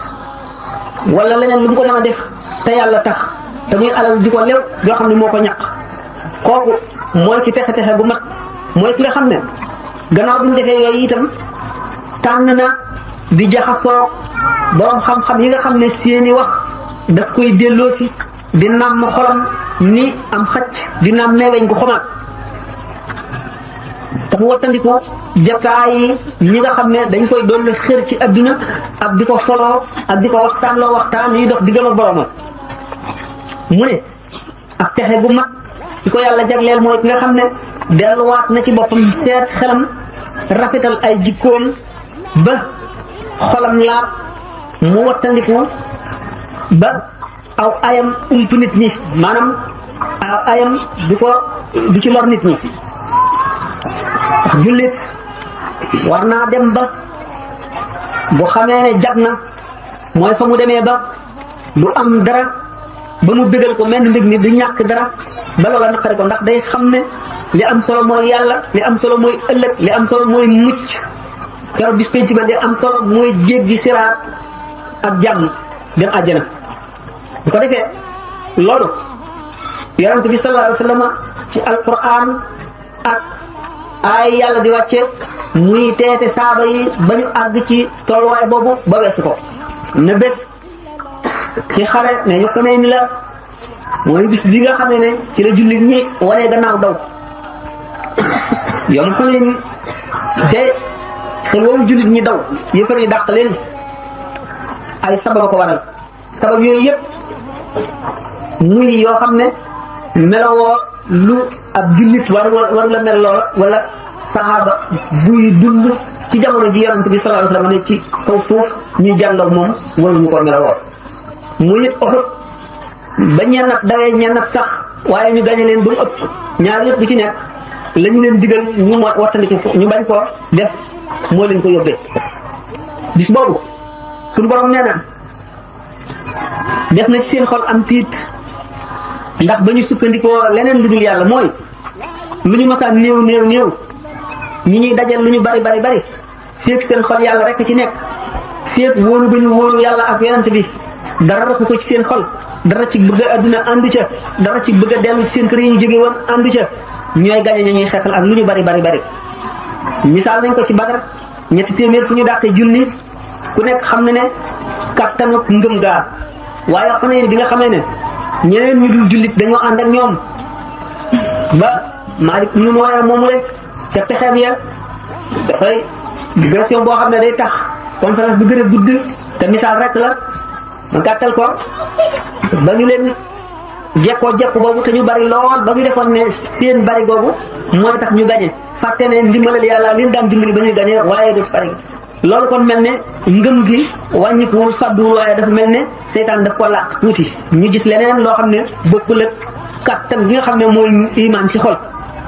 wala leneen lu mu ko mën a def te yàlla tax te muy alal ju ko lew yoo xam ne moo ko ñaq kooku mooy ki texe bu mat mooy ki nga xam ne gannaaw bi mu defee yooyu itam tànn na di jaxasoo borom xam-xam yi nga xam ne seeni wax daf koy delloosi di nàmm xolam ni am xacc di nàmmee weñ gu xomaat te mu wattandiku jataay yi ñi nga xam ne dañ koy doon xër ci adduna ak di ko foloo ak di ko waxtaan yuy dox diggam ak boromam mu ne ak texe bu mag ki ko yàlla jagleel mooy ki nga xam ne delluwaat na ci boppam seet xelam rafetal ay jikkoom ba xolam laab mu wattandiku ba aw ayam ump nit ñi maanaam aw ayam du ci lor nit ñi jullit war naa dem ba bu xamee ne jag na mooy fa mu demee ba du am dara ba mu bégal ko mel mbég mi du ñàkk dara ba loola naqari ko ndax day xam ne li am solo mooy yàlla li am solo mooy ëllëg li am solo mooy mucc keroog bis penc ba li am solo mooy jéggi siraat ak jàmm dem àjjana bu ko defee loolu yonent bi sallallahu alayhi wa sallam ci alquran ak ay yàlla di wàcce muy teete saaba yi ba ñu àgg ci tolluwaay boobu ba weesu ko ne bés ci xare ne ñu xamee ni la mooy bis bi nga xam ne ci la jullit ñi wanee gannaaw daw yow xamee ni te xel woowu jullit ñi daw yëfar yi dàq leen ay sabab ko waral sabab yooyu yëpp muy yoo xam ne melowoo lu ab jullit war la mel loola wala saxaaba buy dund ci jamono ji yonent bi sallallahu alayhi wa sallam ne ci kaw suuf ñuy jàndoog moom waruñu ko melowoo muy nit Uhud ba ñennat dawee ñennat sax waaye ñu gañe leen ba mu ëpp ñaar yëpp bu ci nekk lañu leen digal ñu wattandiku ñu bañ koo def moo leen ko yóbbee bis boobu suñu borom nee na def na ci seen xol am tiit ndax ba ñu sukkandikoo leneen lu dul yàlla mooy lu ñu masaan néew ñi ñuy dajal lu ñu bari féeg seen xol yàlla rek ci nekk féeg wóolu ba ñu wóolu yàlla ak yonent bi dara raxu ko ci seen xol dara ci bëgg a adduna ànd ca dara ci bëgg a dellu ci seen kër yi ñu jóge woon ànd ca ñooy gañe ña ñuy xeexal ak lu ñu bari misaal nañ ko ci Badar 300 fu ñu dàqee junni ku nekk xam ne ne kattanu ngëm gaa waaye Xunayn bi nga xamee ne ñeneen ñu dul jullit dañoo ànd ak ñoom ba Maalik ibnu Nuwayra moomu rek ca pexeem ya dafay digression boo xam ne day tax conférence bi gën a gudd te misaal rek la ma gàttal ko ba ñu leen jekkoo jekku boobu te ñu bari lool ba ñu defoon ne seen bari googu mooy tax ñu gañe fàtte ne ndimbalal yàlla leen daan dimbali ba ñuy gañe waaye du ci bari loolu kon mel ne ngëm gi wàññikuwul fàdduwul waaye dafa mel ne seytaan daf ko làq tuuti ñu gis leneen loo xam ne bokkul ak kàttan bi nga xam ne mooy imaan ci xol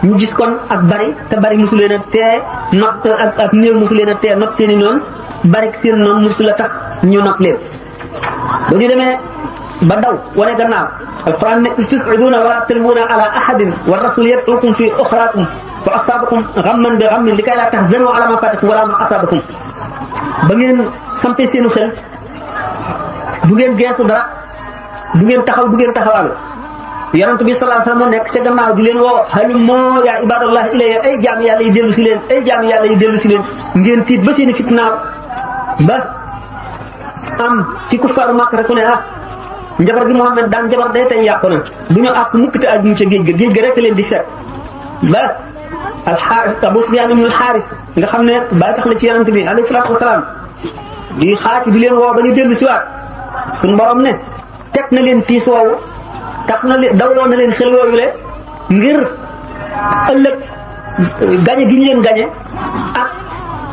ñu gis kon ak bari te bari mosu leen a tee not ak néew mosu leen a tee not seen i noonu bari seen noonu mosu la tax ñu not leen ba ñu demee ba daw wane gannaaw alquran ne istus'iduuna wala talwuuna ala ahadin wa rasul yad'ukum fi uxraakum fa asaabakum ghamman bi ghammin likay laa tahzanu ala ma faatakum wala ma asaabakum ba ngeen sampee seenu xel du ngeen geesu dara du ngeen taxaw du ngeen taxawaalu yonent bi sallallahu alayhi wasallam nekk ca gannaaw di leen woo halumma yaa ibadallah ilayya ay jaam yàlla yi dellu si leen ay jaam yàlla yi dellu si leen ngeen tiit ba seeni fitnaaw ba am ci kuffaaru Makka rek ku ne njabar gi Muhammad daan njabar day tey yàqu na du ñu àkk mukk te aju ca géej ga rek leen di fekk ba alxaaris Abu Sufyaan ibn alxaaris nga xam ne bàyyi tax la ci yonent bi alayhi salaatu wasalaam di xaaj di leen woo ba ñu dellu si waat suñu borom ne teg na leen tiis woowu tax na leen dawloo na leen xel yooyu le ngir ëllëg gañe gi ñu leen gañe ak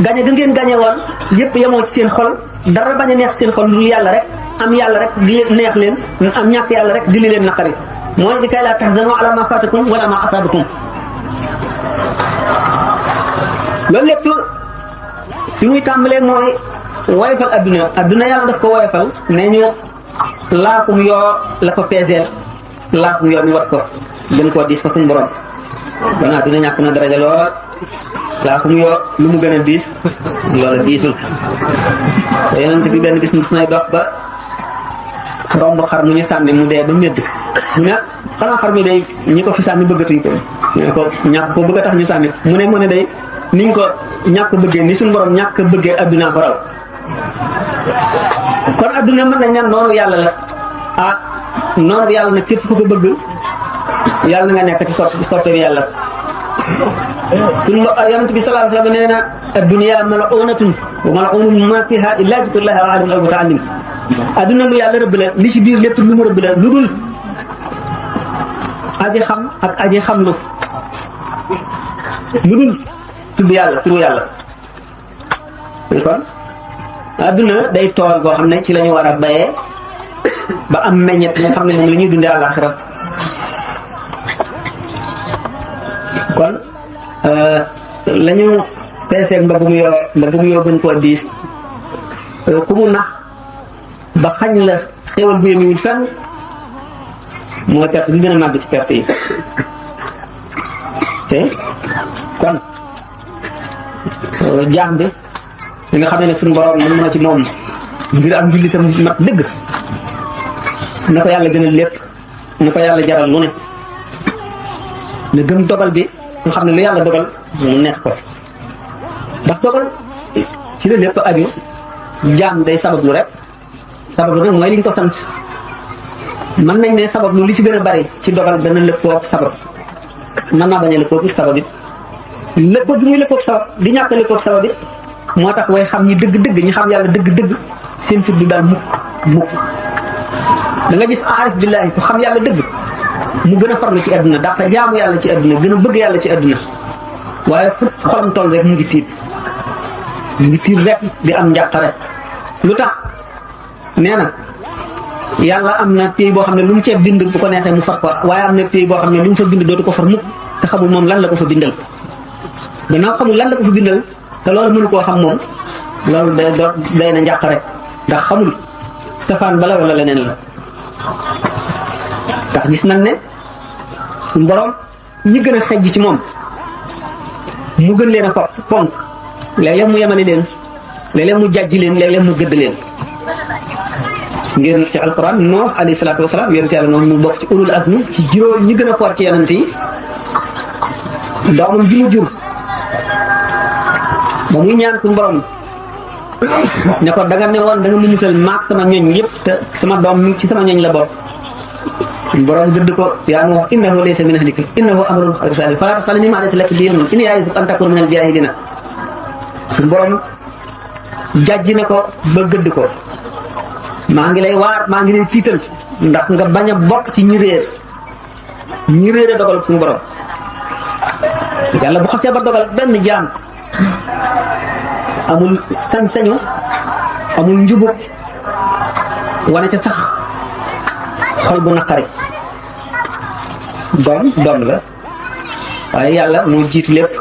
gañe ga ngeen gañe woon yëpp yemoo ci seen xol dara bañ a neex seen xol lu yàlla rek am yàlla rek di leen neex leen am ñàkk yàlla rek di li leen naqari mooy di kay laa tahzanu ala ma faatakum wala ma asaabakum loolu lépp fi muy tàmbalee mooy woyofal adduna yàlla daf ko woyofal nee ñu laakum yoo la ko peeseel laakum yoo mi war ko gën koo diis fa suñu borom kon adduna ñàkk na daraja lool laakum yoo lu mu gën a diis loola diisul te yonent bi benn bis mus nay dox ba romb xar mu ñu sànni mu dee ba médd mu ne xanaa xar mi day ñi ko fi sànni bëggatuñ ko ñu ne ko ñàkk ko bëgg a tax ñu sànni mu ne day niñ ko ñàkk bëggee ni suñu borom ñàkk bëggee adduna ko raw kon adduna mën nañ ne noonu yàlla la noonu yàlla nag képp ku ko bëgg yàlla na nga nekk ci soppe bi yàlla suñu yonent bi sallallahu alayhi wa sallam nee na adduna mal'unatun wa mal'unun ma fiha illa zikrullahi wa alimun aw muta'allim adduna lu yàlla rëbb la li ci biir lépp lu mu rëbb la lu dul aji xam ak aji xamlu lu dul tudd yàlla turu yàlla kon adduna day tool boo xam ne ci la ñu war a bayee ba am meññet nga xam ne moom la ñuy dundee àllaaxira kon la ñu peeseeg mbagum yoo gën koo diis ku mu nax ba xañ la xéwal bu yemul fenn moo perte bi gën a màgg ci perte yi te kon jaam bi li nga xam ne suñu borom mën na ci moom ngir am jullitam mat dëgg na ko yàlla gënal lépp na ko yàlla jaral lu ne na gëm dogal bi nga xam ne lu yàlla dogal mu neex ko ndax dogal ci la lépp aju jaam day sabablu rek sabablu nag mooy liñ ko sant mën nañ ne sabablu li ci gën a bari ci dogal dana lëkkoo ak sabab mën naa bañ a lëkkoo ak sabab it lëkkoo gi muy lëkkoo ak sabab di ñàkk a lëkkoo ak sabab it moo tax way xam ñi dëgg-dëgg ñi xam yàlla dëgg-dëgg seen fit du daal mukk da nga gis aarif billahi ku xam yàlla dëgg mu gën a farlu ci àdduna daa jaamu yàlla ci àdduna gën a bëgg yàlla ci àdduna waaye fu xolam toll rek mu ngi tiit rek di am njàqare lu tax nee na yàlla am na pays boo xam ne lu mu cee bind bu ko neexee mu far ko waaye am na pays boo xam ne lu mu fa bind dootu ko far mukk te xamul moom lan la ko fa bindal gannaaw xamul lan la ko fa bindal te loolu mënu koo xam moom loolu day na njàqare ndax xamul safaan bala wala leneen la ndax gis nañ ne suñu borom ñi gën a xejj ci moom mu gën leen a fonk léeg-léeg mu yemale leen léeg-léeg mu jàjji leen léeg-léeg mu gëdd leen ngeen ci alquran Nuux alayhi salaatu wasalaam yonent yàlla noonu mu bokk ci ulul azmi ci juróom ñi gën a foor ci yonent yi doomam ji mu jur ba muy ñaan suñu borom ne ko da nga ne woon da nga mu musal maak sama ñoñ yëpp te sama doom mi ci sama ñoñ la bokk suñu borom gëdd ko yaa Nuux innahu laysa min ahlika innahu amrun ghayru saalih falaa tas'alnii maa laysa laka bihi ilmun inni a'izuka an takuuna minal jaahiliina suñu borom jàjji na ko ba gëdd ko maa ngi lay waar maa ngi lay tiital ndax nga bañ a bokk ci ñi réer ñi réere dogal suñu borom. yàlla bu xasee ba dogal benn jaam amul sañ-sañu amul njubub wane ca sax xol bu naqari doom la waaye yàlla moo jiitu lépp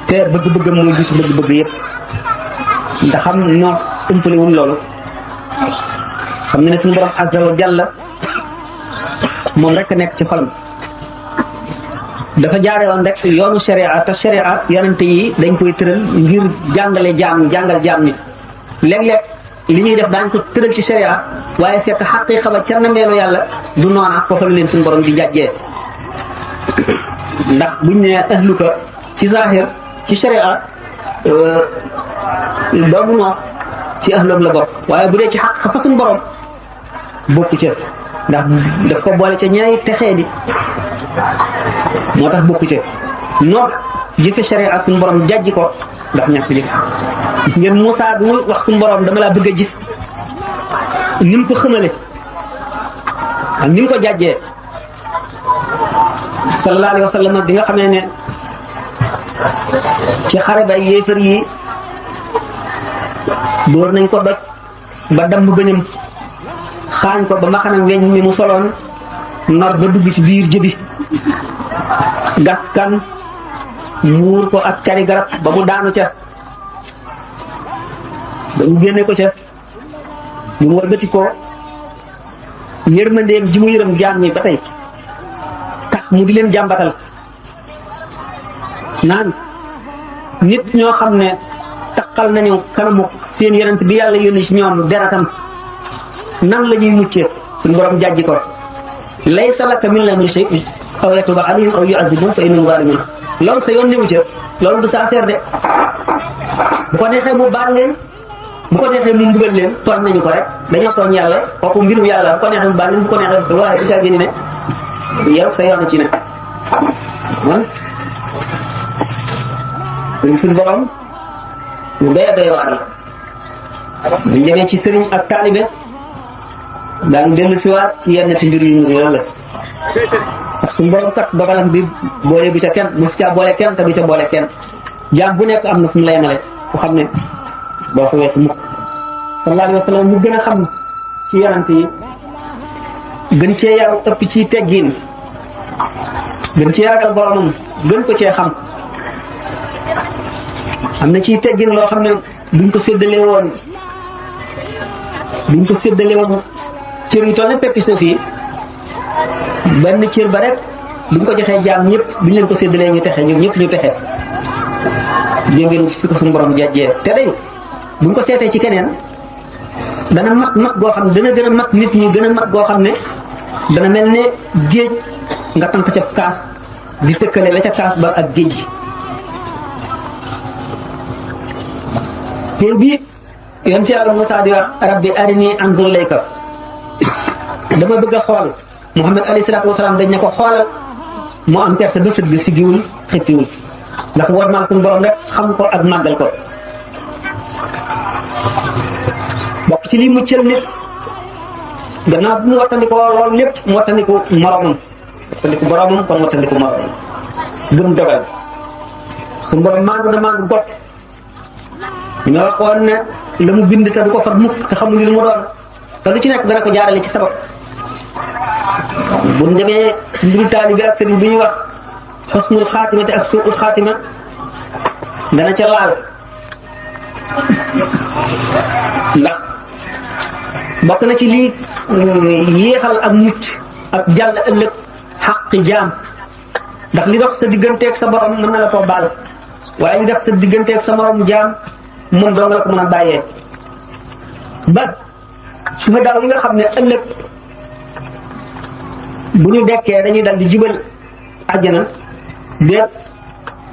te bëgg-bëggam moo jiitu bëgg-bëgg yëpp ndax xam noo umpalewul loolu xam nga ne suñu borom azza wa jalla moom rek a nekk ci xolam dafa jaare woon rek yoonu sharia te sharia yonente yi dañ koy tëral ngir jàngal jaam nit léeg-léeg li ñuy def daañ ko tëral ci sharia waaye fekk xaqiiqa ba ca nammeelu yàlla du noona foofu la leen suñu borom di jàjjee ndax buñ ne ahluka ci zahir ci sharia doomu noo ci ahlam la bokk waaye bu dee ci xaqiiqa fa suñu borom bokku ca ndax daf ko boole ca ñaari texee di moo tax bokku ca noo jëfe sharia suñu borom jàjji ko ndax ñàkk li gis ngeen Moussa bi muy wax suñu borom dama laa bëgg a gis ni mu ko xamale ak ni mu ko jàjjee sallallahu alayhi wa sallam bi nga xamee ne ci xare ba yéefar yi dóor nañ ko doj ba damm bëñam xaañ ko ba maxanam weñ mi mu soloon nor ba dugg ci biir jëbi gas kan muur ko ak cari garab ba mu daanu ca ba ñu génne ko ca ñu wëlbati ko yërmandeem ji mu yërëm jaam ñi ba tey tax mu di leen jàmbatal naan nit ñoo xam ne taqal nañu kanamu seen yonent bi yàlla yónni ci ñoom deratam nan la ñuy muccee suñu borom jàjji ko laysa laka min l-amri shay'un aw yatuba alayhim aw yu'adhibahum fa innahum zalimun loolu sa yoon newu ca loolu du sa affaire de bu ko neexee mu baal leen bu ko neexee mu mbugal leen tooñ nañu ko rek dañoo tooñ yàlla kooku mbirum yàlla bu ko neexee mu baal leen bu ko neexee waaye du caa génn ne yow sa yoon ci ne man suñu borom lu doy a doy waar la buñ demee ci sëriñ ak taalibe daan dellu siwaat ci yenn ci mbir yu ñu loolu la ndax suñu borom kat dogalam bi boole bu ca kenn mosu caa boole kenn te du ca boole kenn jaam bu nekk am na fu mu lay male ku xam ne boo ko weesu mukk sallallahu alayhi wa sallam mu gën a xam ci yonent yi gën cee yaru ëpp ci teggiin gën cee ragal boromam gën ko cee xam am na ciy teggin loo xam ne duñ ko séddalee woon cër yu toll ne peppi suuf yi benn cër ba rek buñ ko joxee jaam ñëpp buñ leen ko séddalee ñu texe ñoom ñëpp ñu texe jéngeen fi ko suñu borom jajjee te day buñ ko seetee ci keneen dana mat goo xam ne dana gën a mat nit ñi gën a mat goo xam ne dana mel ne géej nga tànk ca kaas di tëkkale la ca kaas ba ak géej gi te bii yoon ci yàlla Musaa di wax rabbi arini anzur ilayka dama bëgg a xool Muhammad alayhi salaatu wasalaam dañ ne ko xoolal mu am kersa ba sëgg si giwul xippiwul ndax wormaal suñu borom rek xam ko ak màggal ko bokk ci lii muccal nit gannaaw bu mu wattandikoo loolu lépp mu wattandiku moromam wattandiku boromam kon wattandiku moromam gëm dogal suñu borom maandu na maandu got ñu waxoon ne la mu bind te du ko far mukk te xamuñu lu mu doon te lu ci nekk dana ko jaarale ci sabab bu ñu demee ci mbiru taalibe ak sëriñ bi ñuy wax xusnul xaatima te ak suuqul xaatima dana ca laal ndax bokk na ci lii yéexal ak mucc ak jàll ëllëg xaqi jaam ndax li dox sa digganteeg sa borom mën na la koo baal waaye li dox sa digganteeg sa morom jaam moom doo nga la ko mën a bàyyee ba su ma daaw yi nga xam ne ëllëg bu ñu dekkee dañuy dal di jubal àjjana déet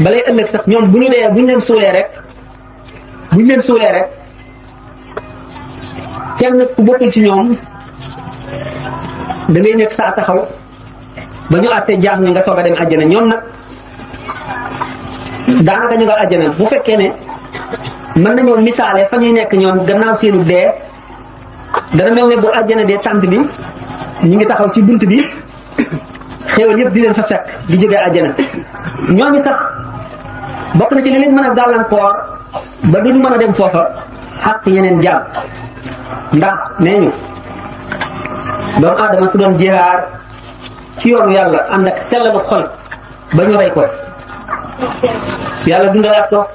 balay ëllëg sax ñoom bu ñu dee bu ñu leen suulee rek kenn ku bokkul ci ñoom da ngay nekk saa taxaw ba ñu àttee jaam ñi nga soog a dem àjjana ñoom nag daanaka ñu nga àjjana bu fekkee ne mën nañoo misaale fa ñuy nekk ñoom gannaaw seenu dee dana mel ne bu àjjana dee tànt bi ñu ngi taxaw ci bunt bi xéewal yëpp di leen fa fekk di jóge àjjana ñooñu sax bokk na ci li leen mën a gàllankoor ba duñu mën a dem foofa xaq yeneen jaam ndax nee ñu doomu aadama su doon jihaar ci yoonu yàlla ànd ak sellalu xol ba ñu rey ko yàlla dundalaat ko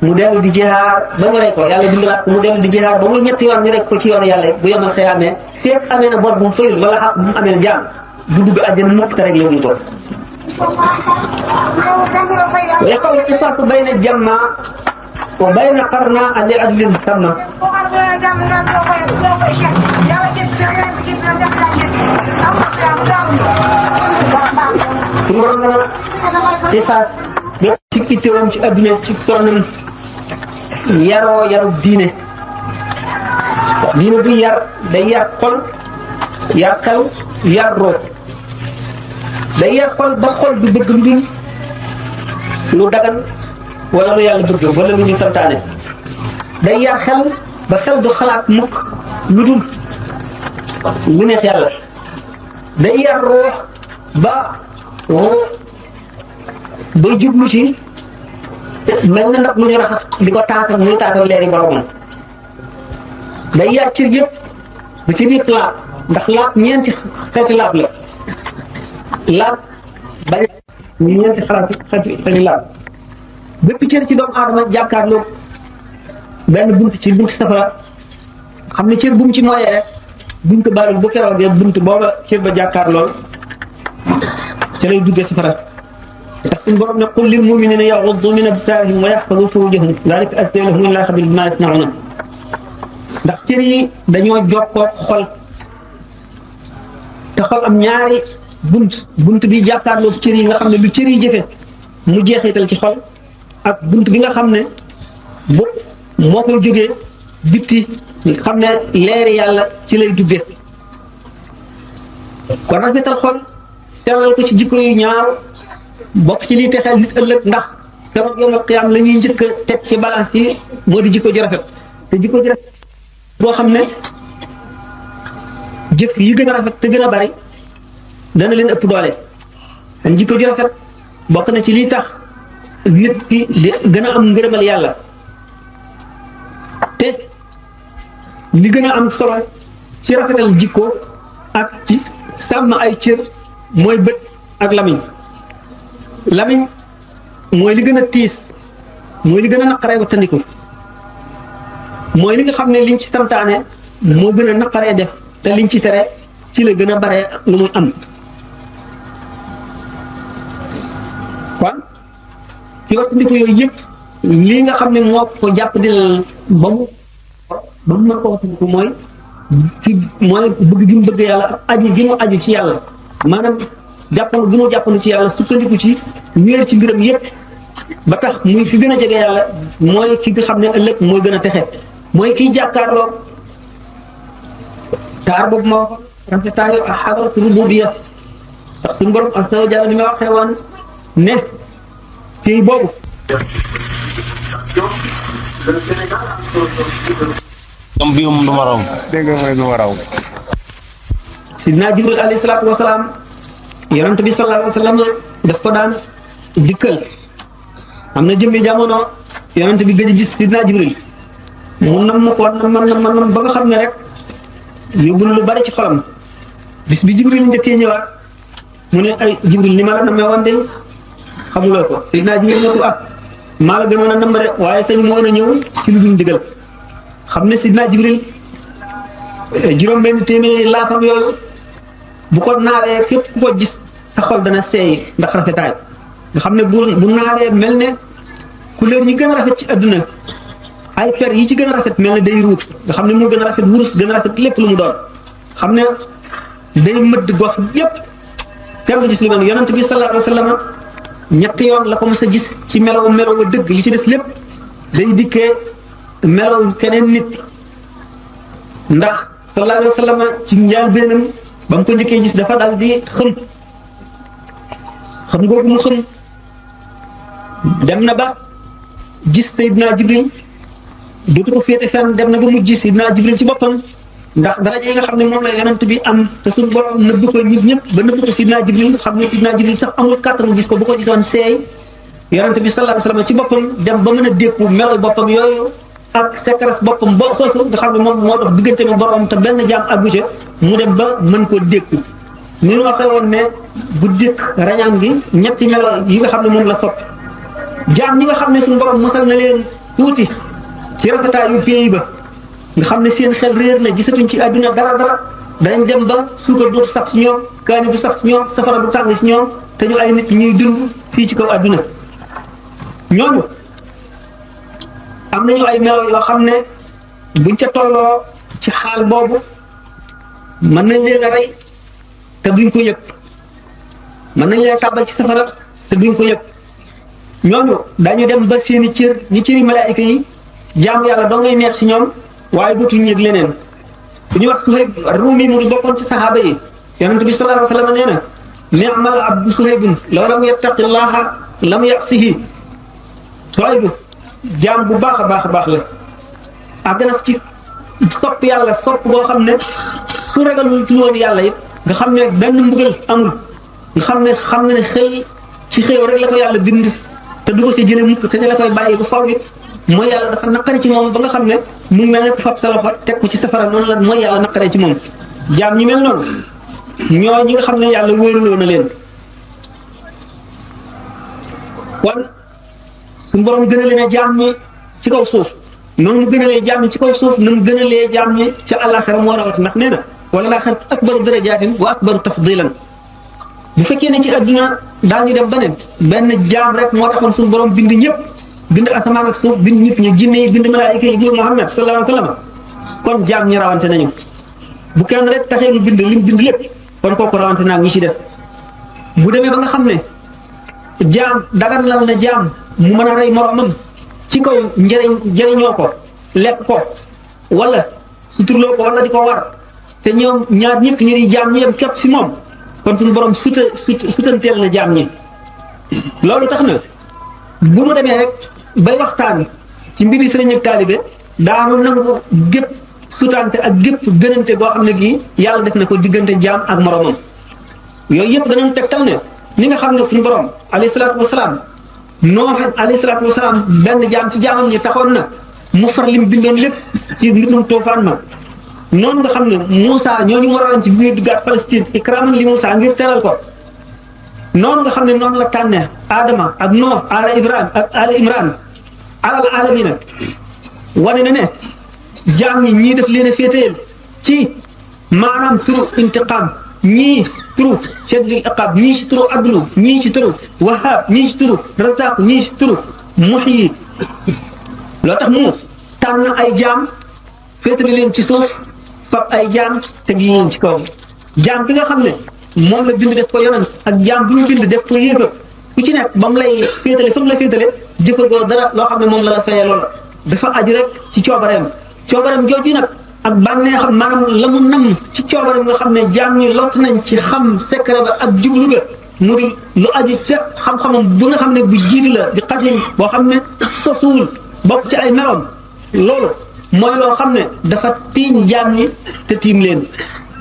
mu dellu di jihaar ba ñu rey ko yàlla dundalaat ko mu dellu di jihaar ba mu ñetti yoon ñu rek ko ci yoonu yàlla bu yemal xëyaamee feek amee na bor bu mu fayul wala xaq bu mu amee jaam du dugg àjjana mukk te rek léewuñu ko ويقول القصاص بين الجمع وبين قرناء لعدل ثم suñu borom dana qisaas bépp ci itteewam ci adduna ci toonam yaroo yarub diine diine bi yar day yar xol yar xel yar roo day yar xol ba xol du bëgg lu dul lu dagan wala lu yàlla bëgg wala lu ñu santaane day yar xel ba xel du xalaat mukk lu dul lu neex yàlla day yar roox ba roox day jublu ci mel na ndab lu ñu raxas di ko taatal muy taatal leeri boromam day yar cër yëpp ba ci biir laab ndax laab ñeenti xeeti laab la laab bañ ñeenti xeeti laab bépp cër ci doomu aadama jàkkaarloo benn bunt ci bunt safara xam ne cër bu mu ci mooyee rek buñ ko baalul bu keroogee bunt booba cër ba jàkkaarloo ca lay duggee safara ndax suñu borom ne qul lil mu'minina yaghuddu min absarihim wa yahfazu furujahum dhalika azkaa lahum min Allahi khabiirun bimaa yasna'uun ndax cër yi dañoo jokkoo xol te xol am ñaari bunt bi jàkkaarloo cër yi nga xam ne lu cër yi jëfe mu jeexital ci xol ak bunt bi nga xam ne bu moo koy jógee bitti xam ne leeri yàlla ci lay duggee kon rafetal xol sellal ko ci jikko yu ñaaw bokk ci liy texeel nit ëllëg ndax keroog yawmal qiyaam la ñuy njëkk a teg ci balance yi moo di jikko ju rafet te jikko ju rafet boo xam ne jëf yi gën a rafet te gën a bari dana leen ëpp doole ak jikko ju rafet bokk na ci liy tax nit ki di gën a am ngërëmal yàlla te li gën a am solo ci rafetal jikko ak ci sàmm ay cër mooy bët ak lamiñ mooy li gën a tiis mooy li gën a naqaree wattandiku mooy li nga xam ne liñ ci santaane moo gën a naqaree def te liñ ci tere ci la gën a bare lu muy am kon ci wattandiku yooyu yëpp lii nga xam ne moo ko jàpp di ba mu mën ko wattandiku mooy bëgg gi mu bëgg yàlla ak aju gi mu aju ci yàlla maanaam jàppandu gi mu jàppandu ci yàlla sukkandiku ci wéer ci mbiram yëpp ba tax muy fi gën a jege yàlla mooy ki nga xam ne ëllëg mooy gën a texe mooy kiy jàkkaarloo taar boobu moo rafetaayu ak xadaratu rububiyya ndax suñu borom ak sa jàll ni ma waxee woon ne kii boobu comme bi moom du ma raw dégg nga mooy du ma raw sidna Jibril alayhi salaatu wasalaam yonent bi sallallahu alayhi wa sallam daf ko daan dikkal am na jëmmi jamono yonent bi gëj a gis sidna Jibril mu nam ko nam ba nga xam ne rek yóbbu na lu bari ci xolam bis bi Jibril njëkkee ñëwaat mu ne ay Jibril ni ma la namee woon de xamuloo ko sidna Jibril ne ko maa la gënoon a nam de waaye sañ moo na ñëw ci lu dul digal xam ne sidna Jibril juróom-benn téeméeri laafam yooyu bu ko naalee képp ku ko gis sa xol dana seey ndax rafetaay nga xam ne bu naalee mel ne couleur yi gën a rafet ci adduna ay per yi ci gën a rafet mel ne day ruut nga xam ne moo gën a rafet wurus gën a rafet lépp lu mu doon xam ne day mëdd gox yépp kenn du gis li man yonent bi sallallahu alayhi wa sallam ñetti yoon la ko mos a gis ci melaw dëgg li ci des lépp day dikkee melaw keneen nit ndax sallallahu alayhi wa sallam ci njaal benam ba mu ko njëkkee gis dafa dal di xam googu mu xëm dem na ba gis Seydina Jibril dootu ko féete fenn dem na ba mujj Seydina Jibril ci boppam ndax daraja yi nga xam ne moom la yonent bi am te suñu borom nëbb ko ñëpp ba nëbb ko Sidna Jibril xam ne Sidna Jibril sax amul kàttan gis ko bu ko gisoon seey yonent bi sallallahu alayhi wasallam ci boppam dem ba mën a dékku melal boppam yooyu ak secret boppam boo soosu nga xam ne moom moo dox diggante ma borom te benn jaam àggu ca mu dem ba mën koo dékku ni ñu waxee woon ne bu dikk rañaan gi ñetti melo yi nga xam ne moom la soppi jaam ñi nga xam ne suñu borom mosal na leen tuuti ci rafetaayu féey ba nga xam ne seen xel réer na gisatuñ ci àdduna dara dañ dem ba suukar dootu sax si ñoom kaani du sax si ñoom safara du tàng si ñoom te ñu ay nit ñuy dund fii ci kaw àdduna ñooñu am nañu ay melo yoo xam ne buñ ca tolloo ci xaal boobu mën nañ leen a rey te duñ ko yëg mën nañ leen a tàbbal ci safara te duñ ko yëg ñooñu dañu dem ba seeni cër ñi cëri malaayika yi jaamu yàlla doo ngay neex si ñoom waaye dootuñu yëg leneen bu ñu wax Suhayb Rumi mu ngi bokkoon ci saxaaba yi yonent bi sallallahu alayhi wa sallam nee na ni'mal abdu Suhaybun law lam yattaqillaha lam ya'sihi Suhayb jaam bu baax a baax la àgg na ci sopp yàlla sopp boo xam ne su ragalul ci woon yàlla it nga xam ne benn mbugal amul nga xam ne xëy ci xëy rek la ko yàlla bind te du ko ci jëlee mukk te la koy bàyyi bu faw it mooy yàlla dafa naqari ci moom ba nga xam ne mu ngi mel ne ko fab sa loxo teg ko ci safara noonu la mooy yàlla naqaree ci moom jaam ñi mel noonu ñoo ñi nga xam ne yàlla wóoruloo na leen kon suñu borom gënale na jaam ñi ci kaw suuf noonu mu gënalee jaam ñi ci kaw suuf na mu gënalee jaam ñi ca àllaaxira moo rawati ndax nee na wala laaxira akbaru darajaatin wa akbaru tafdilan bu fekkee ne ci adduna daañu dem ba ne benn jaam rek moo taxoon suñu borom bind ñëpp bind asamaan ak suuf bind nit ñi jinne yi bind malaayika yi bind Muhammad sallallahu alayhi wa sallam kon jaam ñi rawante nañu bu kenn rek taxee mu bind lim bind lépp kon kooku rawante naag ñi ci des bu demee ba nga xam ne jaam daganal na jaam mu mën a rey moromam ci kaw njëriñoo ko lekk ko wala suturloo ko wala di ko war te ñoom ñaar ñëpp ñu di jaam ñu yem képp fi moom kon suñu borom sutanteel na jaam ñi loolu tax na bu nu demee rek bay waxtaan ci mbiri sëriñ ak taalibe daanu nangu gépp sutante ak gépp gënante goo xam ne gii yàlla def na ko diggante jaam ak moromam yooyu yëpp danañ tegtal ne ni nga xam ne suñu borom alayhi salaatu wasalaam Nooh alayhi salaatu wasalaam benn jaam ci jaamam ñi taxoon na mu far lim bindoon lépp ci mbirum toofaan ma noonu nga xam ne Moussa ñooñu mu rawoon ci biir duggaat Palestine ikraman li Moussa ngir teral ko noonu nga xam ne noonu la tànne Adama ak Nooh ala Ibrahim ak ala Imran alal alamina wane na ne jaam ñi ñii def leen a féeteel ci maanaam turu intiqam ñii turu shadidul iqab ñii ci turu adlu ñii ci turu wahab ñii ci turu razaq ñii ci turu muhyi loo tax mu tànn ay jaam féetali leen ci suuf fab ay jaam teg leen ci kaw jaam bi nga xam ne moom la bind def ko yonent ak jaam bi mu bind def ko yéefar ku ci nekk ba mu lay féetale fa mu la féetale jëfandikoo dara loo xam ne moom la la fayee loola dafa aju rek ci coobareem jooju nag ak bànneexam maanaam la mu nam ci coobareem nga xam ne jaam ñi lott nañ ci xam secret ba ak jublu ga mu di lu aju ca xam-xamam bu nga xam ne bu jiitu la di xatim boo xam ne sosuwul bokk ci ay meloom loolu mooy loo xam ne dafa tiim jaam ñi te tiim leen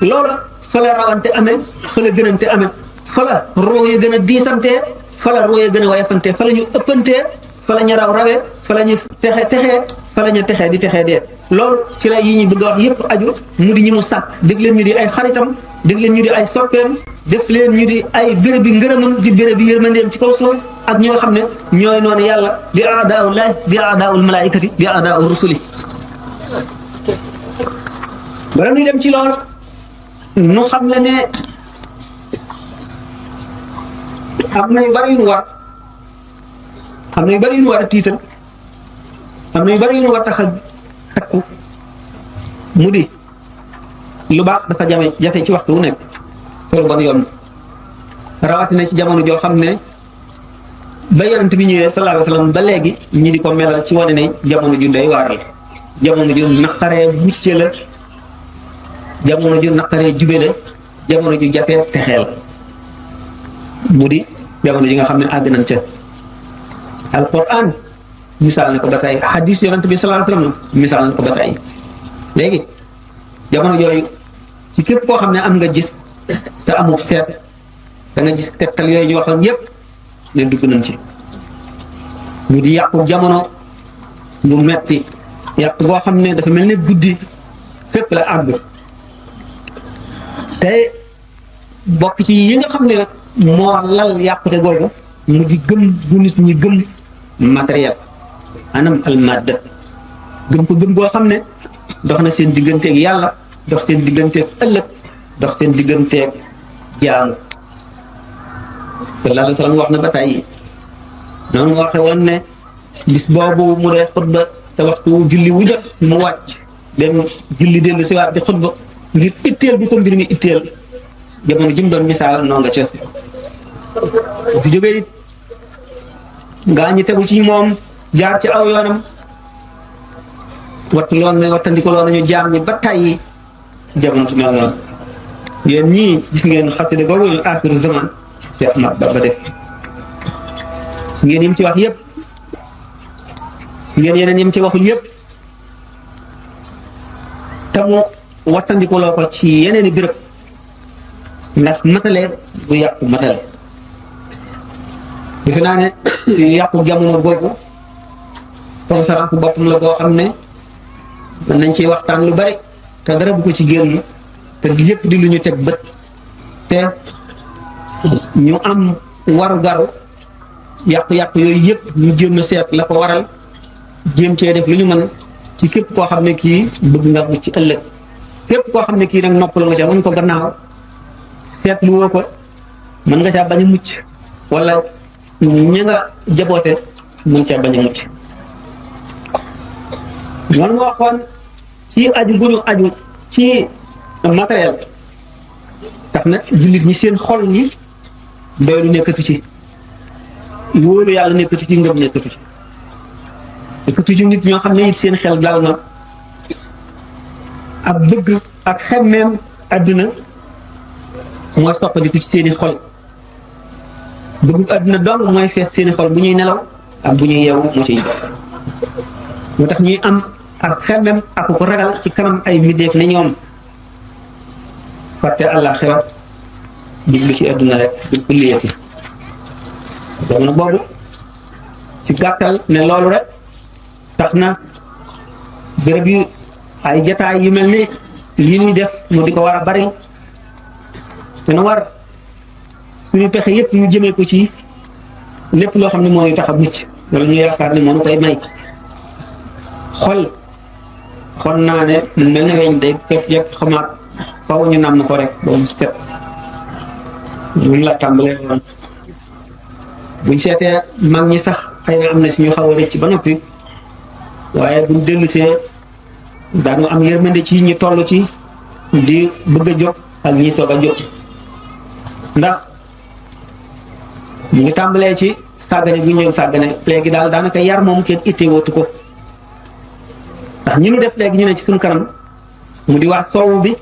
loola fa la rawante amee fa la gënante amee fa la roo yi gën a diisantee fa la roo yi gën a wayafantee fa la ñu ëppantee fa la ñu rawee fa la ñu texee fa la ñu texee di texee dee loolu ci la yi ñu bëgg a wax yépp aju mu di ñi mu sàkk def leen ñu di ay xaritam def leen ñu di ay soppeem def leen ñu di ay béréb bi ngërëmam di béréb bi yërmandeem ci kaw suuf ak ñi nga xam ne ñooy noonu yàlla di aadaau laah di aadaul malaikati di aadaau rusuli bala ñuy dem ci loolu nu xam le ne am na yu bari yu nu war am na yu bari yu nu war a tiital am na yu bari yu nu war tax a takku mu di lu baax dafa jafe ci waxtu wu nekk te lu bon yoon rawatina ci jamono joo xam ne ba yonent bi ñëwee sallallahu alayhi wasallam ba léegi ñi di ko melal ci wane ne jamono ju doy waar la jamono ju naqaree mucce la jamono ju naqaree jube la jamono ju jafee texeel mu di jamono ji nga xam ne àgg nañ ca alquran misaal na ko ba tey hadis yonent bi sallallahu alayhi wasallam misaal na ko ba tey léegi jamono yooyu ci képp koo xam ne am nga gis te amul seet da nga gis tegtal yooyu ñu waxoon yépp ne dugg nañ ci ñu di yàqu jamono mu metti yàqu boo xam ne dafa mel ne guddi fépp la àgg te bokk ci yi nga xam ne nag moo lal yàqute googu mu di gëm bu nit ñi gëm matériel anam al madda gëm ko gëm boo xam ne dox na seen digganteeg yàlla dox seen digganteeg ëllëg dox seen digganteeg jaamu sallallahu alayhi wa sallam wax na ba tey noonu mu waxe woon ne bis boobu mu dee xutba te waxtu julli wu jot mu wàcc dem julli dellu si waat di xutba ngir itteel bi ko mbir mi itteel jamono ji mu doon misaal noo nga ca fi jógee it ngaa ñi tegu ci moom jaar ci aw yoonam wattu loon ne wattandiko loon nañu jaam ñi ba tàyyi ci jamono su mel noonu yéen ñii gis ngeen xasida googu axiru zaman Cheikh Ahmad Bamba def gis ngeen yim ci wax yëpp gis ngeen yeneen yim ci waxul yëpp te mu wattandiko loo ko ci yeneeni béréb ndax matale bu yàqu matale defe naa ne yàqu jamono boobu conférence boppam la boo xam ne mën nañ ciy waxtaan lu bari te dara bu ko ci génn te lépp di lu ñu teg bët te ñu am waru-garu yàqu-yàqu yooyu yëpp ñu jéem a seet la ko waral jéem cee def lu ñu mën ci képp koo xam ne kii bëgg nga mucc ci ëllëg képp koo xam ne kii nag noppalu nga ca mën ko gannaaw seetlu woo ko mën nga caa bañ a mucc wala ña nga jaboote mën caa bañ a mucc noonu moo waxoon ci aju gu ñu aju ci matériel tax na jullit ñi seen xol ñi doylu nekkatu ci wóolu yàlla nekkatu ci ngëm nekkatu ci nit ñoo xam ne it seen xel dal na ak bëgg ak xemmeem àdduna mooy soppandiku ci seeni xol bëgg àdduna dong mooy fees seeni xol bu ñuy nelaw ak bu ñuy yeewu moo ciy def moo tax ñuy am ak xemmem ak ko ragal ci kanam ay middeef ne ñoom fàtte àllaaxira jublu ci àdduna rek du kulliyee fi jamono boobu ci gàttal ne loolu rek tax na béréb yu ay jataay yu mel ni lii ñuy def mu di ko war a bari dana war suñu pexe yépp ñu jëmee ko ci lépp loo xam ne moo ñu tax a mucc wala ñu yaakaar ne moo ñu koy may xol naa ne mu mel ne weñ day fekk yëpp xamaat faw ñu nam ko rek ba mu set ñun la tàmbalee woon buñ seetee mag ñi sax xëy na am na si ñu xaw a rëcc ba noppi waaye buñ dellusee daanu am yërmande ci ñi toll ci di bëgg a jóg ak ñi soog a jóg ndax ñu ngi tàmbalee ci sàggane bu ñëw sàggane léegi daal daanaka yar moom kenn ittee wootu ko ndax ñi nu def léegi ñu ne ci suñu kanam mu di wax soowu bi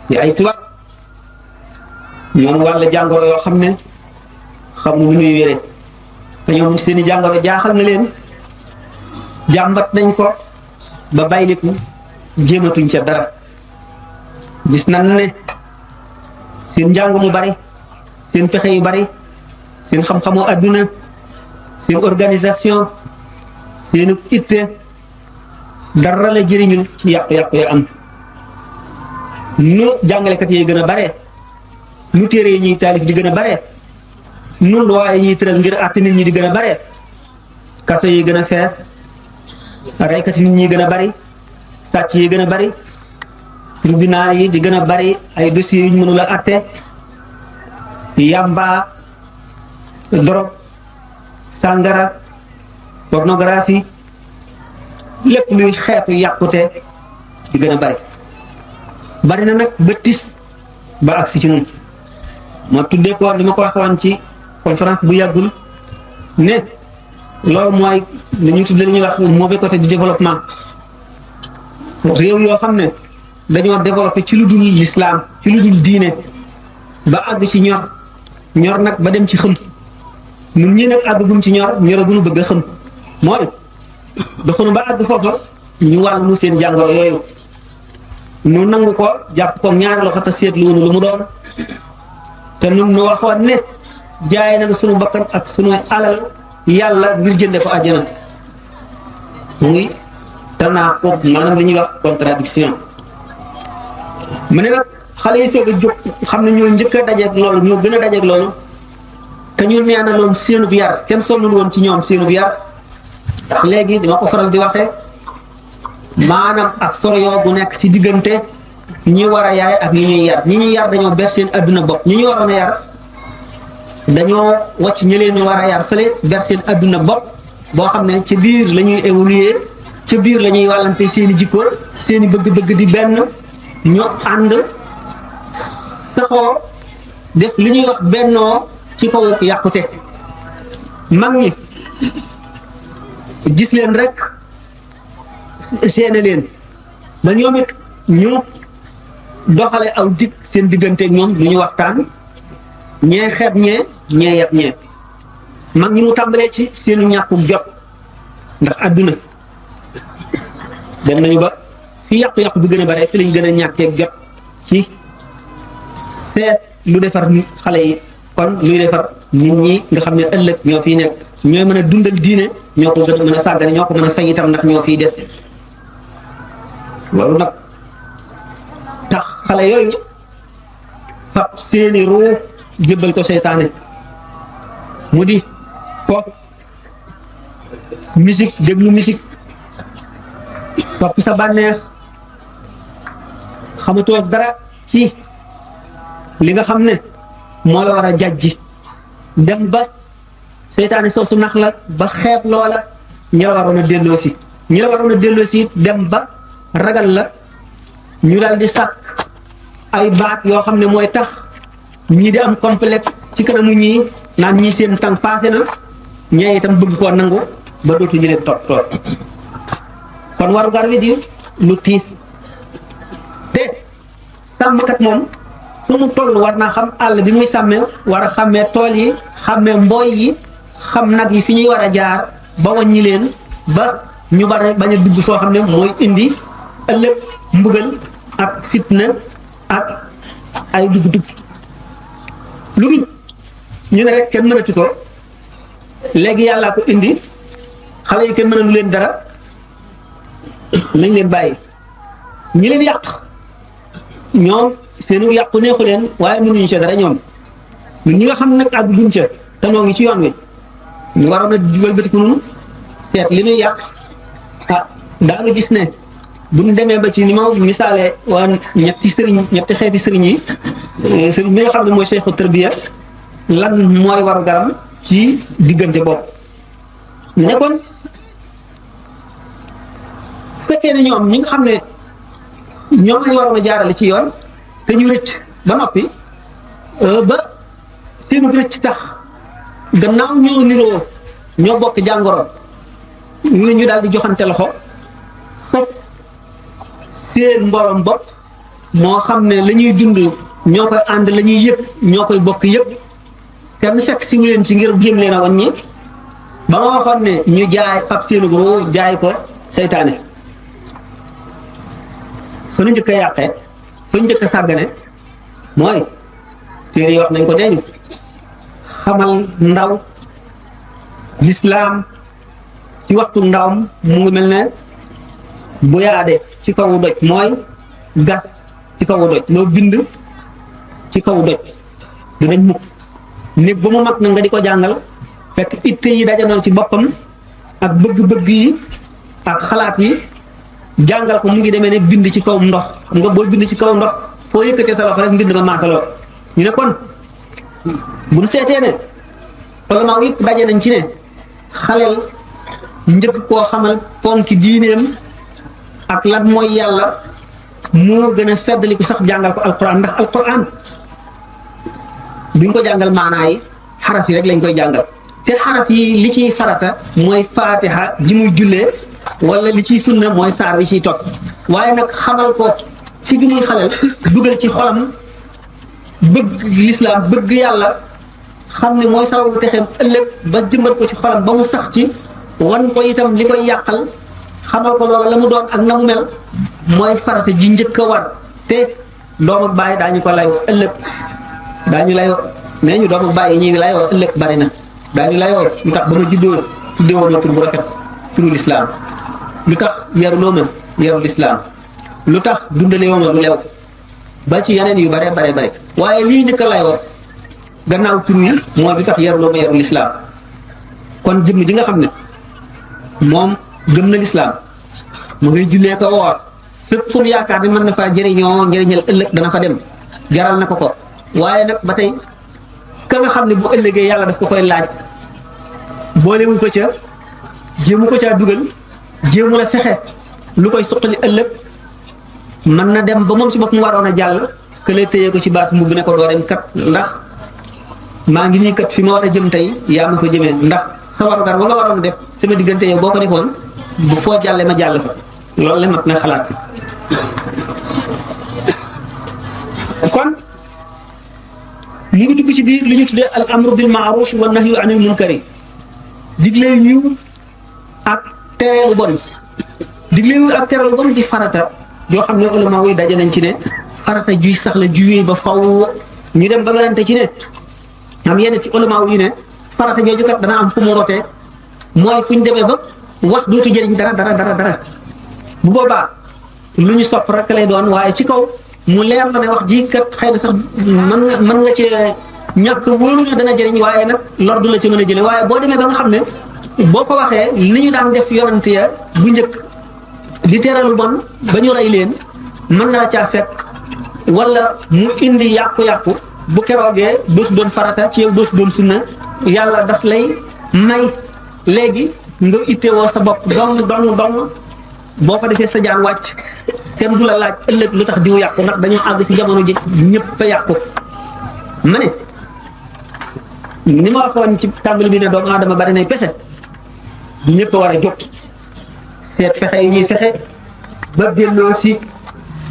di ay tubaab ñoom wàll jàngoro yoo xam ne xamu nu muy wéree te ñoom seeni jàngoro jaaxal na leen jàmbat nañ ko ba bayliku jéematuñ ca dara gis nañ ne seen njàng mu bari seen pexe yu bari seen xam-xamu adduna seen organisation seen itte dara la jëriñul ci yàqu-yàqu ya am nu jàngalekat yi gën a bare nu téere yi ñuy taalif di gën a bare nu loi yi ñuy tëral ngir àtte nit ñi di gën a bare kaso yi gën a fees reykati nit ñi gën a bari sàcc yi gën a bari tribunal yi di gën a bari ay dossiers yu ñu mënul a àtte yamba drogue sàngara pornographie lépp luy xeetu yàqute di gën a bari na nag ba tis ba agsi ci ñun ma tuddee ko li ma ko waxoon ci conférence bu yàggul ne loolu mooy li ñuy tuddee li ñuy wax mauvais côté du développement réew yoo xam ne dañoo développé ci lu dul l'islam ci lu dul diine ba àgg ci ñor nag ba dem ci xëm ñun ñi nag àgg buñ ci ñoraguñu bëgg a xëm mooy doxunu ba àgg foofa ñu wàll mu seen jàngoro yooyu nu nangu ko jàpp ko ñaari loxo te seetluwunu lu mu doon te nun nu waxoon ne jaay nañu sunu bakkan ak sunu alal yàlla ngir jënde ko àjjana muy tanaaqud maanaam li ñuy wax contradiction mu ne nag xale yi soog a jóg xam ne ñoo njëkk a dajeeg loolu ñoo gën a dajeeg loolu te ñu nee na loon seenub yar kenn sonnul woon ci ñoom seenub yar léegi dama ko faral di waxee maanaam ak soroyoo bu nekk ci diggante ñi war a yare ak ñi ñuy yar ñi ñuy yar dañoo ber seen adduna bopp ñi ñu waroon a yar dañoo wàcc ñi leen war a yar fële ber seen adduna bopp boo xam ne ci biir la ñuy évoluer ci biir la ñuy wàllante seen i jikko seen i bëgg-bëgg di benn ñu ànd saxoo def li ñuy wax bennoo ci kaw yàqute mag ñi gis leen rek seene leen ba ñoom it ñu doxale aw dig seen digganteeg ñoom lu ñu waxtaan ñee xeeb ñee yeb ñee mag ñi mu tàmbalee ci seenu ñàkkum jot ndax àdduna dem nañu ba fi yàqu-yàqu bi gën a bare fi lañ gën a ñàkkee jot ci seet lu defar xale yi kon luy defar nit ñi nga xam ne ëllëg ñoo fiy nekk ñooy mën a dundal diine ñoo ko gën a mën a sàggane ñoo ko mën a fay itam ndax ñoo fiy des loolu nag tax xale yooyu fab seeni ruu jébbal ko seytaane mu di pop musique déglu musique topp sa bànneex xamatoo dara ci li nga xam ne moo la war a jajji dem ba seytaane soosu nax la ba xeeb loola ñi la waroon a delloosi ñi la waroon a delloosi dem ba ragal la ñu daal di sàkk ay baat yoo xam ne mooy tax ñii di am complexe ci kanamu ñii naan ñii seen tànk passé na ñee itam bëgg koo nangu ba dootu ñu leen topp topp kon waru gar wi di lu tiis te sàmmkat moom fu mu toll war naa xam àll bi muy sàmmee war a xàmmee tool yi xàmmee mbooy yi xam nag yi fi ñuy war a jaar ba wàññi leen ba ñu bare bañ a dugg foo xam ne mooy indi ëllëg mbugal ak fitna ak ay dugg-dugg lu dul ñu ne rek kenn mënatu ko léegi yàllaa ko indi xale yi kenn mënalu leen dara nañ leen bàyyi ñi leen yàq ñoom seenu yàqu neexu leen waaye mënuñu ca dara ñoom ñun ñi nga xam nag àgg duñ ca te noo ngi ci yoon wi ñu waroon a jubal bëtiku nunu seet li ñuy yàq ah daanu gis ne buñ demee ba ci ni ma misaalee waa ñetti xeeti sëriñ yi sëriñ bi nga xam ne mooy cheikhu tarbiya lan mooy waru garam ci diggante boobu ñu ne kon su fekkee ne ñoom ñi nga xam ne ñoom lañu waroon a jaarale ci yoon te ñu rëcc ba noppi ba seenu rëcc tax gannaaw ñoo niroo ñoo bokk jàngoro ñu daal di joxante loxo foof seen mborom bopp moo xam ne la ñuy dund ñoo koy ànd la ñuy yëg ñoo koy bokk yëpp kenn fekk si leen ci ngir jéem leen a wàññi ba ma waxoon ne ñu jaay fab seenu goro jaay ko seytaane fa nu njëkk a yàqee fa nu njëkk a sàggane mooy téere yi wax nañ ko deeñu xamal ndaw lislaam ci waxtu ndawam mu ngi mel ne bu yaade ci kawu doj mooy gas ci kawu doj loo bind ci kawu doj du dañ mukk néeg ba mu mag na nga di ko jàngal fekk itte yi dajanal ci boppam ak bëgg-bëgg yi ak xalaat yi jàngal ko mu ngi demee ne bind ci kaw ndox xam nga booy bind ci kaw ndox foo yëkkatee sa loxo rek mbind ma maasaloo ñu ne kon buñ seetee ne ulama yëpp daje nañ ci ne xaleel njëkk koo xamal ponki diineem ak lan mooy yàlla moo gën a feddaliku sax jàngal ko alquran ndax alquran duñ ko jàngal maanaa yi xaraf yi rek lañ koy jàngal te xaraf yi li ciy farata mooy fatiha ji muy jullee wala li ciy sunna mooy saar wi ciy topp waaye nag xamal ko ci bi muy xaleel dugal ci xolam bëgg lislaam bëgg yàlla xam ne mooy sababu texeem ëllëg ba jëmbat ko ci xolam ba mu sax ci wan ko itam li koy yàqal xamal ko loola la mu doon ak na mu mel mooy farata ji njëkk a war te doom ak bàyyi daañu ko layoo ëllëg daañu layoo nee ñu doom ak bàyyi ñi layoo ëllëg bari na daañu layoo lu tax ba ma juddoo tuddewoo ma tur bu rafet turu lislaam lu tax yaruloo ma yaru lislaam lu tax dundalee woo ma du lew ba ci yeneen yu bare bare bare waaye lii njëkk a layoo gannaaw tur yi mooy lu tax yaruloo ma yaru lislaam kon jëmm ji nga xam ne moom gëm na lislaam mu ngay jullee ko woor fépp fu mu yaakaar ni mën na faa jëriñoo njëriñal ëllëg dana fa dem jaral na ko ko waaye nag ba tey ka nga xam ne bu ëllëgee yàlla daf ko koy laaj boolewu ko ca jéemu ko caa dugal jéemu la fexe lu koy suqali ëllëg mën na dem ba moom si bopp mu waroon a jàll kële téye ko ci baat mu ne ko doo dem kat ndax maa ngi nii kat fi ma war a jëm tey yaa ma fa jëmee ndax sa warugar ba nga waroon a def sama diggante yow boo ko defoon bu foo jàlle ma jàll fa loolu la mat na xalaat kon mu ngi dugg ci biir li ñu tuddee al amru bil maaruf wa nahyu anil munkari digle yiw ak tere lu bon digle yiw ak tere lu bon di farata yoo xam ne ulama yi daje nañ ci ne farata juy sax la juyee ba faw ñu dem ba werante ci ne am yenn ci ulama yi ne farata jooju kat dana am fu mu rotee mooy fu ñu demee ba wax dootu jëriñ dara bu boobaa lu ñu sopp rek lay doon waaye ci kaw mu leer la ne wax ji kat xëy na sax mën nga ci ñàkk wóolu ne dana jëriñ waaye nag lor du la ci mën a jële waaye boo demee ba nga xam ne boo ko waxee li ñu daan def yonent ya bu njëkk di teeralu bon ba ñu rey leen mën na la caa fekk wala mu indi yàqu-yàqu bu keroogee dootu doon farata ci yow dootu doon sunna yàlla daf lay may léegi nga ittewoo sa bopp dong boo ko defee sa jaan wàcc kenn du la laaj ëllëg lu tax diw yàqu ndax dañoo àgg si jamono ji ñëpp a yàqu ma ne ni ma waxoon ci tàmbali bi ne doomu aadama bari nay pexe ñëpp a war a jóg seet pexe yi ñuy fexe ba delloo si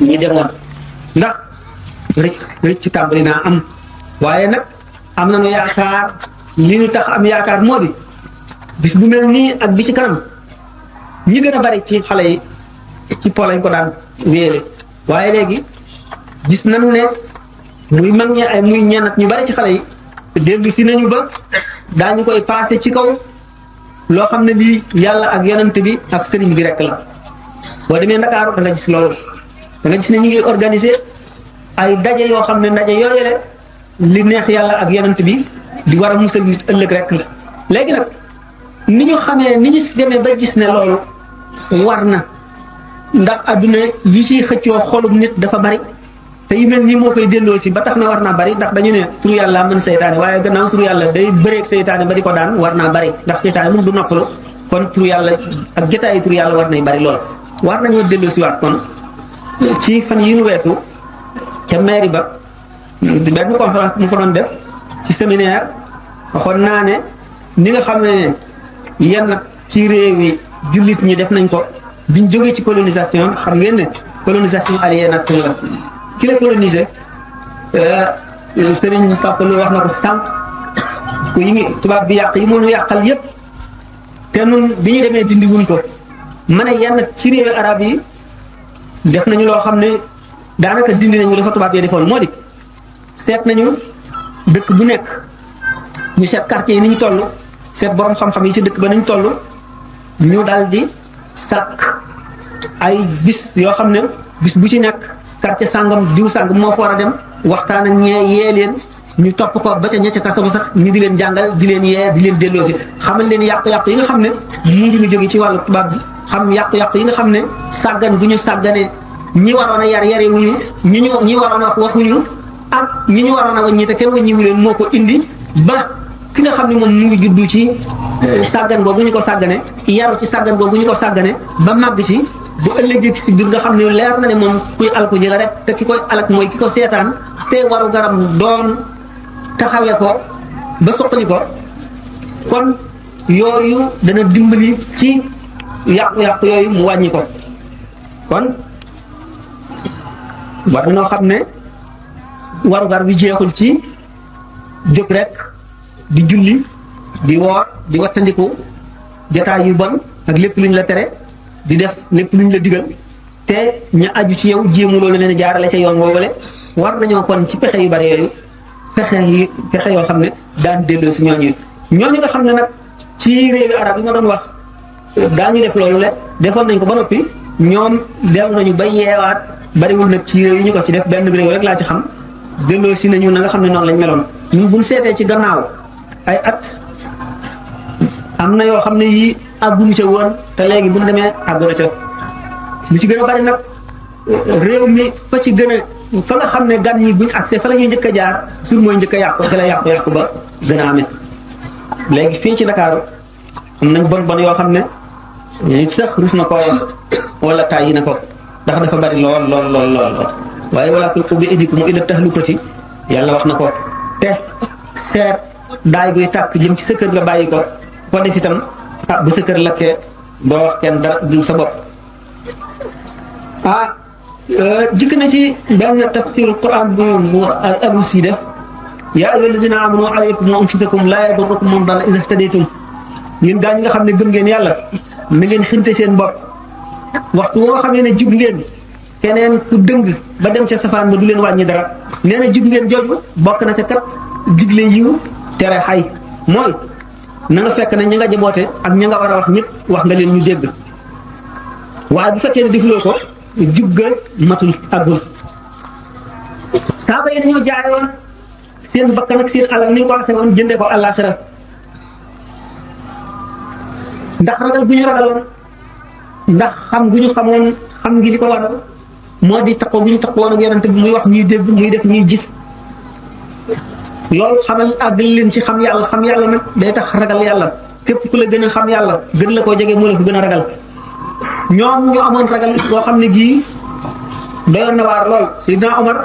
ñi demoon ndax rëcc ci tàmbali naa am waaye nag am nañu yaakaar li ñu tax am yaakaar moo di bis bu mel nii ak bi ci kanam ñi gën a bari ci xale yi ci po lañ ko daan wéele waaye léegi gis nañu ne muy mag ñi ay muy ñenn ñu bari ci xale yi dellu si nañu ba daañu koy passé ci kaw loo xam ne lii yàlla ak yonent bi ak sëriñ bi rek la boo demee Ndakaaru da nga gis loolu da nga gis ne ñu ngi organiser ay daje yoo xam ne ndaje yooyu le li neex yàlla ak yonent bi di war a musal nit ëllëg rek la léegi nag ni ñu xamee ni ñu demee ba gis ne loolu war na ndax adduna yi ciy xëccoo xolum nit dafa bari te yu mel nii moo koy delloo si ba tax na war naa bari ndax dañu ne tur yàlla mën seytaane waaye gannaaw tur yàlla day bëreeg seytaane ba di ko daan war naa bari ndax seytaane moom du noppalu kon tur yàlla ak jotaayu tur yàlla war nay bari lool. war nañoo delloo si waat kon ci fan yi ñu weesu ca mairie ba benn conférence mu ko doon def ci séminaire waxoon naa ne ni nga xam ne yenn ci réew yi jullit ñi def nañ ko biñ jógee ci colonisation xam ngeen ne colonisation aliénation la ki la colonisé Serigne Papa Lo wax na ko sànq ku yi ngi tubaab bi yàq yi mënu yàqal yépp te nun bi ñu demee dindi wuñ ko ma ne yenn ci réewi arab yi def nañu loo xam ne daanaka dindi nañu dafa tubaab yi defoon moo di seet nañu dëkk bu nekk ñu seet quartier yi ni ñu toll seet borom xam-xam yi ci dëkk ba nañu toll ñu daal di sàkk ay bis yoo xam ne bis bu ci nekk quartier sàngam diw sàngam moo ko war a dem waxtaan ak ñee yee leen ñu topp ko ba ca ña ca kaso ba sax ñu di leen jàngal di leen yee di leen delloosi xamal leen yàqu-yàqu yi nga xam ne mu ngi ñu jóge ci wàllu tubaab bi xam yàqu-yàqu yi nga xam ne sàggan bu ñu sàgganee ñi waroon a yare wuñu ñi waroon a wax waxuñu ak ñi ñu waroon a wàññi te kenn wàññiwu leen moo ko indi ba ki nga xam ne moom mu ngi juddu ci sàggan boobu ñu ko sàggane yaru ci sàggan boobu ñu ko sàggane ba màgg ci bu ëllëgee ci biir nga xam ne leer na ne moom kuy alku ji la rek te ki koy alak mooy ki ko seetaan te waru garam doon taxawee ko ba soqali ko kon yooyu dana dimbali ci yàqu-yàqu yooyu mu wàññi ko kon war nañoo xam ne warugar bi jeexul ci jóg rek di julli di woor di wattandiku jotaay yu bon ak lépp luñ la tere di def lépp luñ la digal te ña aju ci yow jéemuloo leen jaarale ca yoon woowale war nañoo kon ci pexe yu bari yooyu pexe yoo xam ne daan delloo si ñooñu nga xam ne nag ci réewi arab yi ma doon wax daañu def loolu le defoon nañ ko ba noppi ñoom dem nañu ba yeewaat bariwul nag ci réew yi ñu ko ci def benn réew rek laa ci xam delloo si nañu na nga xam ne noonu lañ meloon ñun buñ seetee ci gannaaw ay at am na yoo xam ne yii àgguñu ca woon te léegi buñ demee àggura ca lu ci gën a bari nag réew mi fa ci gën a fa nga xam ne gan ñi buñ accès fa la ñuy njëkk a jaar sur mooy njëkk a yàqu ca la yàqu ba gën a amee léegi fii ci Dakar am nañ bon yoo xam ne nit sax rus na koo wax wala tàyyi na ko ndax dafa bari lool waaye wala tulqu bi aydikum ila tahlukati yàlla wax na ko te seet daay buy tàkk jëm ci sa kër nga bàyyi ko def itam bu sa kër lakkee doo wax kenn dara dul sa bopp jikk na ci benn tafsir Quran bu Alusi def yaa ayyuha allazina amanu alaykum anfusakum laa yadurrukum man dalla idha ihtadaytum yéen gaa ñi nga xam ne gëm ngeen yàlla na ngeen xinte seen bopp waxtu woo xam ne jub ngeen keneen ku dëng ba dem ca safaan ba du leen wàññi dara nee na jub ngeen jooju bokk na ca kat digle yiw tere xay mooy na nga fekk ne ña nga jaboote ak ña nga war a wax ñëpp wax nga leen ñu dégg waaye bu fekkee ne defuloo ko jub ga matul àggul saaba yi dañoo jaay woon seen bakkan ak seen alal ni ko waxee woon jëndee ko àllaaxira ndax ragal bu ñu ragaloon ndax xam gu ñu xamoon xam ngi li ko waral moo di taqoo bu ñu taqoon ak yonante bi muy wax ñuy dégg muy def ñuy gis loolu xamal àggal leen ci xam yàlla nag day tax ragal yàlla képp ku la gën a xam yàlla gën la koo jege moo la ko gën a ragal ñoom ñu amoon ragal loo xam ne gii doyoon na waar lool Seydina Omar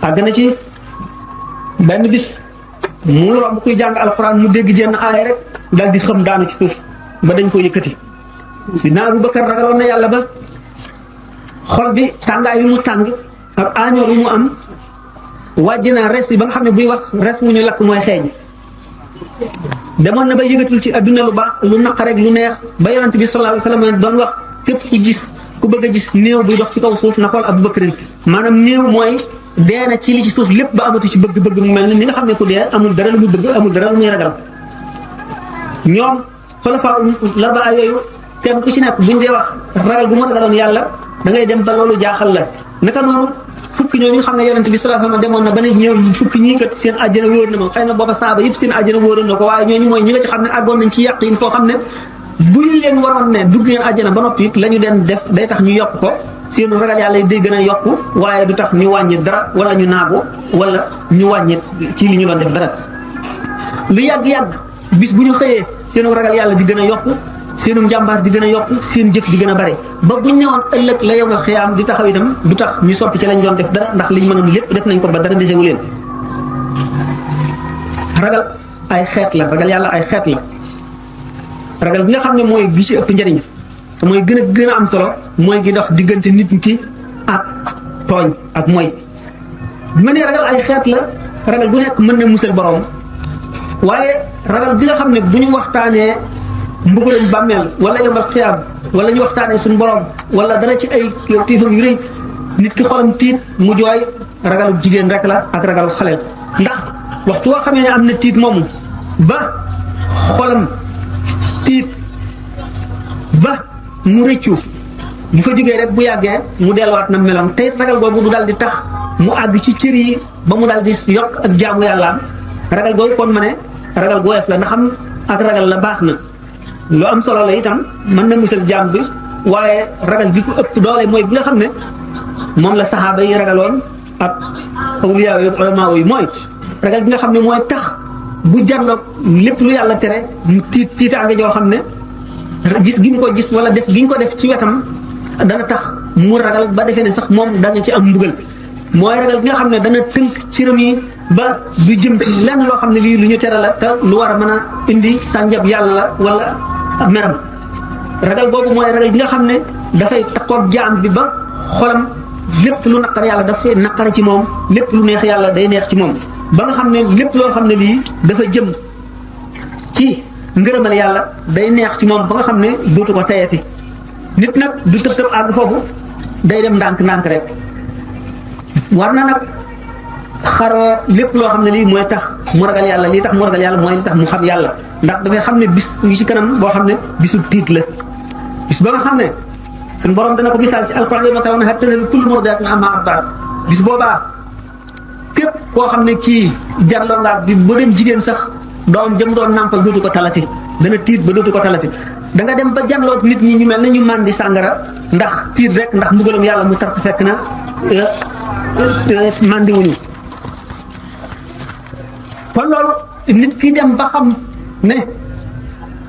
àgg na ci benn bis mu romb kuy jàng alxuraan mu dégg jenn aaya rek dal di xam daanu ci suuf ba dañ ko yëkkati Seydina Abubakar ragaloon na yàlla ba xol bi tàngaay bi mu tàng ak aañoo bi mu am wàjj na res bi ba nga xam ne buy wax res mu ñu lakk mooy xeeñ demoon na ba yëgatul ci adduna lu baax lu naq rek lu neex ba yonent bi sallallahu alayhi wasallam doon wax képp ku bëgg a gis néew buy dox ci kaw suuf na xool Abubakar maanaam néew mooy dee na ci li ci suuf lépp ba amatu ci bëgg-bëgg mu mel ni nga xam ne ku dee amul dara lu muy bëgg amul dara lu muy ragal ñoom xulafaa l-arbaa yooyu kenn ku ci nekk buñ dee wax ragal bu mu ragaloon yàlla da ngay dem ba loolu jaaxal la naka noonu fukki ñooñu nga xam ne yonent bi sallallahu alayhi wasallam demoon na ba ne ñëw fukki ñii kat seen àjjana wóor na ma xëy na booba saaba yëpp seen àjjana wóoroon na ko waaye ñooñu mooy ñi nga ci xam ne àggoon nañ ci yàqin foo xam ne bu ñu leen waroon ne dugg ngeen àjjana ba noppi it la ñu den def day tax ñu yokk ko seen ragal yàlla yi day gën a yokku waaye du tax ñu wàññi dara wala ñu naagu wala ñu wàññi ci li ñu doon def dara lu yàgg-yàgg bis bu ñu xëyee seen ragal yàlla di gën a yokku seenu njàmbaar di gën a yokku seen jëf di gën a bare ba buñ newoon ëllëg la yawmal xiyaam di taxaw itam du tax ñu soppi ci lañ doon def dara ndax liñ mënoon lépp def nañ ko ba dara desewu leen ragal ay xeet la ragal yàlla ay xeet la ragal bi nga xam ne mooy gi ci ëpp njëriñ te mooy gën a am solo mooy gi dox diggante nit ki ak tooñ ak mooy bi ma nee ragal ay xeet la ragal bu nekk mën na musal borom waaye ragal bi nga xam ne bu ñu waxtaanee mbugalam bàmmeel wala yombal xiyaam wala ñu waxtaanee suñu borom wala dara ci ay tiifam yu rëy nit ki xolam tiit mu jooy ragalu jigéen rek la ak ragalu xaleel ndax waxtu woo xamee ne am na tiit moomu ba xolam tiit ba mu rëccu bu fa jógee rek bu yàggee mu delluwaat na meloon te ragal boobu du daal di tax mu àgg ci cër yi ba mu daal di yokk ak jaamu yàllaam ragal boobu kon ma ne ragal gu woyof la ndax am ak ragal la baax na lu am solo la itam mën na musal jaam bi waaye ragal bi ko ëpp doole mooy bi nga xam ne moom la saxaaba yi ragaloon ak awliyaa yi ulamaa yi mooy ragal bi nga xam ne mooy tax bu jàndoog lépp lu yàlla tere mu tiitaange joo xam ne gis gi ñu ko gis wala def gi ñu ko def ci wetam dana tax mu ragal ba defee ne sax moom dana ci am mbugal mooy ragal bi nga xam ne dana tënk ciram yi ba du jëm ci lenn loo xam ne lii lu ñu tere la te lu war a mën a indi sànjab yàlla la wala meram ragal boobu mooy ragal bi nga xam ne dafay takkoog jaam bi ba xolam lépp lu naqar yàlla dafay naqar ci moom lépp lu neex yàlla day neex ci moom ba nga xam ne lépp loo xam ne lii dafa jëm ci ngërëmal yàlla day neex ci moom ba nga xam ne dootu ko tayati nit nag du tëb tëb àgg foofu day dem ndànk rek war na nag xaroo lépp loo xam ne lii mooy tax mu ragal yàlla lii tax mu ragal yàlla mooy li tax mu xam yàlla ndax dafay xam ne bis ngi ci kanam boo xam ne bisu tiit la bis ba nga xam ne suñu borom dana ko misaal ci alquran yi ma taw na xar tënal kullu murdi'atin amma arda'at bis boobaa képp koo xam ne kii jarloo ngaa bi ba dem jigéen sax doom jëm doon nàmpal dootu ko talati dana tiit ba dootu ko talati da nga dem ba janloot nit ñi ñu mel ne ñu màndi sàngara ndax tiit rek ndax mbugalum yàlla mu tar fekk na màndi wuñu kon loolu nit ki dem ba xam ne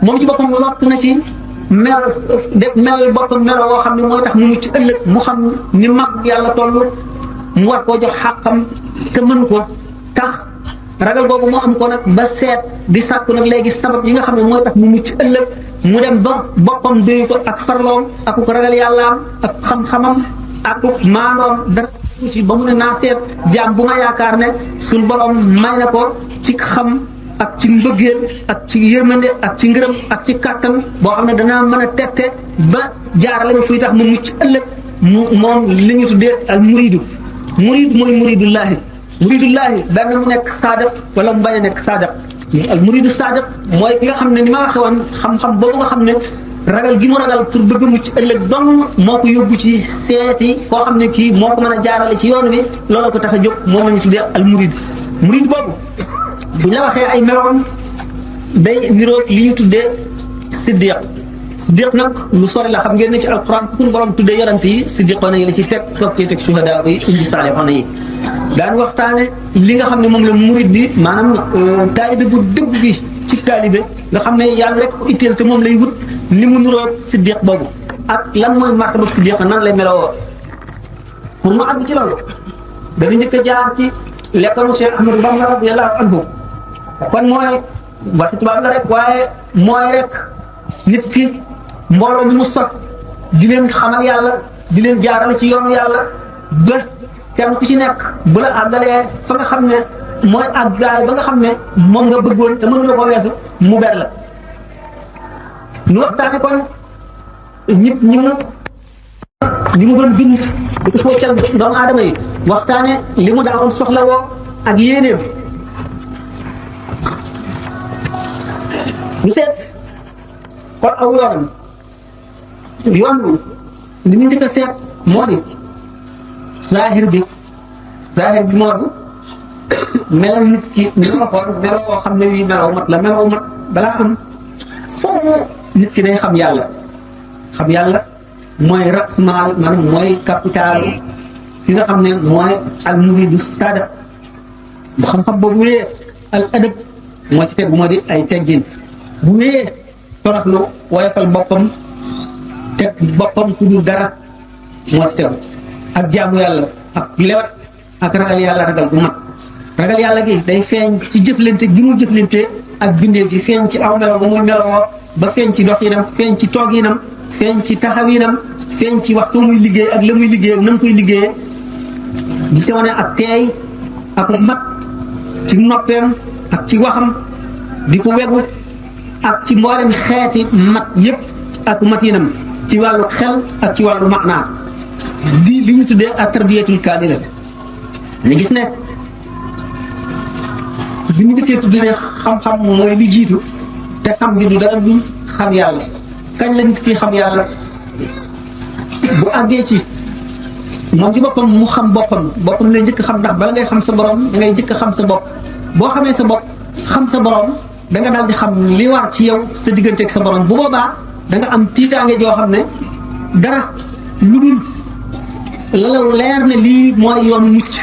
moom ci boppam lott na ci mel boppam melo woo xam ne mooy tax mu mucc ëllëg mu xam ni mag yàlla toll mu war koo jox xàqam te mën ko tax ragal boobu moo am ko nag ba seet di sàkku nag léegi sabab yi nga xam ne mooy tax mu mucc ëllëg mu dem ba boppam doyu ko ak farloom ak ko ragal yàllaam ak xam-xamam ak maandoom dara ci ba mu ne naa seet jaam bu ma yaakaar ne suñ borom may na ko ci xam ak ci mbëggeel ak ci yërmande ak ci ngërëm ak ci kàttan boo xam ne danaa mën a tette ba jaarale ma fuy tax mu mucc ëllëg moom li ñu tuddee al murid mooy muridullahi benn mu nekk saadiq wala mu bañ a nekk saadiq al muridu saadiq mooy ki nga xam ne ni ma waxee woon xam-xam boobu nga xam ne ragal gi mu ragal pour bëgg a mucc ëllëg dong moo ko yóbbu ci seeti koo xam ne kii moo ko mën a jaarale ci yoon wi looloo ko tax a jóg moom la ñu tuddee al murid boobu buñ la waxee ay meloom day niroog li ñu tuddee siddiq nag lu sori la xam ngeen ne ci alquran suñu borom tuddee yonent yi siddiqoona yi la ci teg soog cee teg shuhada yi indi saalixoona yi daan waxtaane li nga xam ne moom la murid bi maanaam taalibe bu dëgg gi ci taalibe nga xam ne yàlla rek ko itteel te moom lay wut ni mu niroog siddiq boobu ak lan mooy martaba siddiq nan lay meloo pour mu àgg ci loolu dañu njëkk a jaar ci lekkalu Cheikh Ahmadou Bamba radiyallahu anhu kon mooy waxi tubaab la rek waaye mooy rek nit ki mbooloo mi mu sos di leen xamal yàlla di leen jaarale ci yoonu yàlla ba kenn ku ci nekk bu la àggalee fa nga xam ne mooy àggaay ba nga xam ne moom nga bëggoon te mënu la ko weesu mu ber la nu waxtaane kon nit ñi mu doon bind di ko foocal doomu aadama yi waxtaane li mu daawoon soxla woo ak yéenéem ñu seet kon aw yoon li ñu njëkk a seet moo di zahir bi moo di melal nit ki ni ma waxoon meloo woo xam ne wii meloo mat la meloo mat balaa am foofu nit ki day xam yàlla mooy rasmaal maanaam mooy capital ki nga xam ne mooy al muridu saadiq bu xam-xam boobu wéyee al adab moo ci teg moo di ay teggin bu wéyee toroxlu woyofal boppam teg boppam ku dul dara moo ci tegu ak jaamu yàlla ak lewat ak ragal yàlla ragal gu mat ragal yàlla gi day feeñ ci jëflante gi mu jëflante ak bindee gi feeñ ci aw melo ba muy meloo ba feeñ ci doxinam feeñ ci tooginam feeñ ci taxawinam feeñ ci waxtu muy liggéey ak la muy liggéey ak na mu koy liggéeyee di si wane ak teey ak mat ci noppeem ak ci waxam di ko wegu ak ci mboolem xeeti mat yépp ak matinam ci wàllu xel ak ci wàllu maanaa di li ñu tuddee ak tarbiyatul kaamila ñu gis ne bi ñu dëkkee tuddee xam-xam mooy li jiitu te xam gi du dara du xam yàlla kañ la nit ki xam yàlla bu àggee ci moom ci boppam mu xam boppam lay njëkk xam ndax bala ngay xam sa borom ngay njëkk xam sa bopp boo xamee sa bopp xam sa borom da nga daal di xam li war ci yow sa digganteeg sa borom bu boobaa da nga am tiitaange joo xam ne dara lu dul la leer ne lii mooy yoonu mucc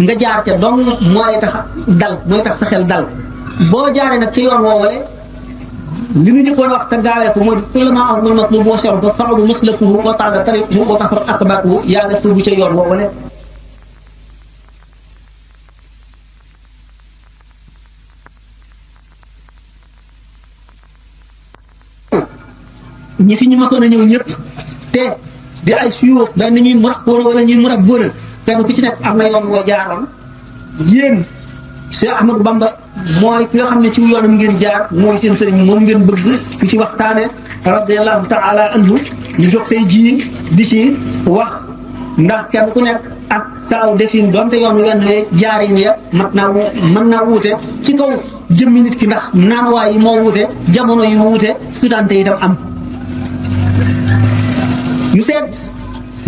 nga jaar ca dong mooy tax dal mooy tax sa xel dal boo jaaree nag ci yoon woowale li ñu njëkkoon wax te gaawee ko moo di kullama azmal matlub wa sharba sa'udu maslakuhu wa ta'ala tariquhu wa kasrat aqbatuhu yaa nga sóobu ca yoon woowale ñi fi ñu mësoon a ñëw ñëpp te di ay suyoo benn ñuy murabboona wala ñuy murabboona kenn ku ci nekk am na yoon woo jaaroon yéen Cheikh Ahmadou Bamba mooy ki nga xam ne ci yoonam ngeen jaar mooy seen sëriñ moom ngeen bëgg ku ci waxtaane radiyallahu ta'ala anhu ñu jóg tey jii di ci wax ndax kenn ku nekk ak saaw defin doonte yoon wenn jaarin ya mën naa wuute ci kaw jëmmi nit ki ndax naanuwaay yi moo wuute jamono yu wuute sutante itam am ñu seet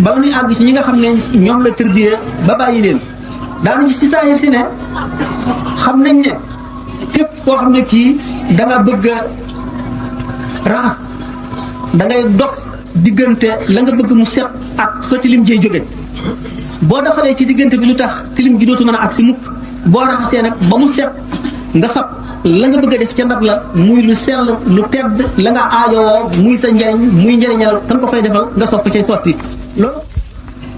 ba nu àgg ci ñi nga xam ne ñoom la tërbiyee ba bàyyi leen daanu ci saahir si ne xam nañ ne képp koo xam ne kii da nga bëgg a raxas da ngay dog diggante la nga bëgg mu set ak fa tilim jëy jóge boo doxalee ci diggante bi lu tax tilim gi dootu mën a ak si mukk boo raxasee nag ba mu set nga fab la nga bëgg a def ca ndab la muy lu sell lu tedd la nga aajowoo muy sa njariñ muy njariñal kan ko fay defal nga soog ko cay sotti loolu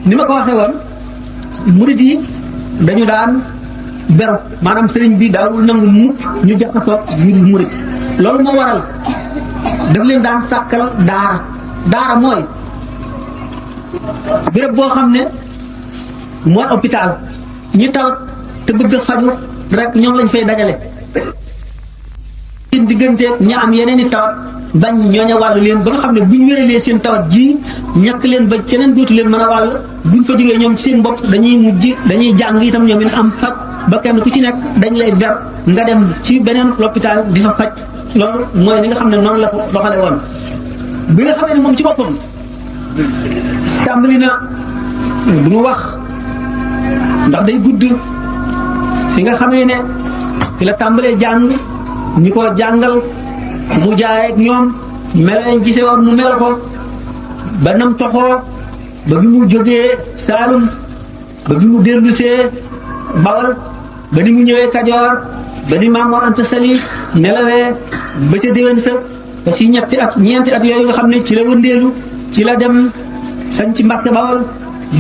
ni ma ko waxee woon murid yi dañu daan beru maanaam sëriñ bi daawul nangu mukk ñu jaxasoo ñu dul murid loolu moo waral daf leen daan sàkkal daara mooy béréb boo xam ne mooy hôpital ñi tawat te bëgg a faju rek ñoom lañ fay dajale seen digganteeg ña am yeneen i tawat bañ ñooña wàllu leen ba nga xam ne buñ wéralee seen tawat ji ñàkk leen ba keneen dootu leen mën a wàll buñ fa jógee ñoom seen bopp dañuy jàng itam ñoom it am faj ba kenn ku ci nekk dañ lay ber nga dem ci beneen l'hôpital di fa faj loolu mooy li nga xam ne noonu la ko doxale woon bi nga xamee ne moom ci boppam tàmbali na du mu wax ndax day gudd fi nga xamee ne fi la tàmbalee jàng ñi ko jàngal mu jaay ak ñoom melañ gisee woon mu mel ko ba nam toxoo ba bi mu jógee Saalum ba bi mu dellusee Bawal ba ni mu ñëwee Kajoor ba ni Maam Mor Anta Sali nelawee ba ca déwén sa ba si ñeenti at yooyu nga xam ne ci la wëndeelu ci la dem sañ ci Mbàkke Bawal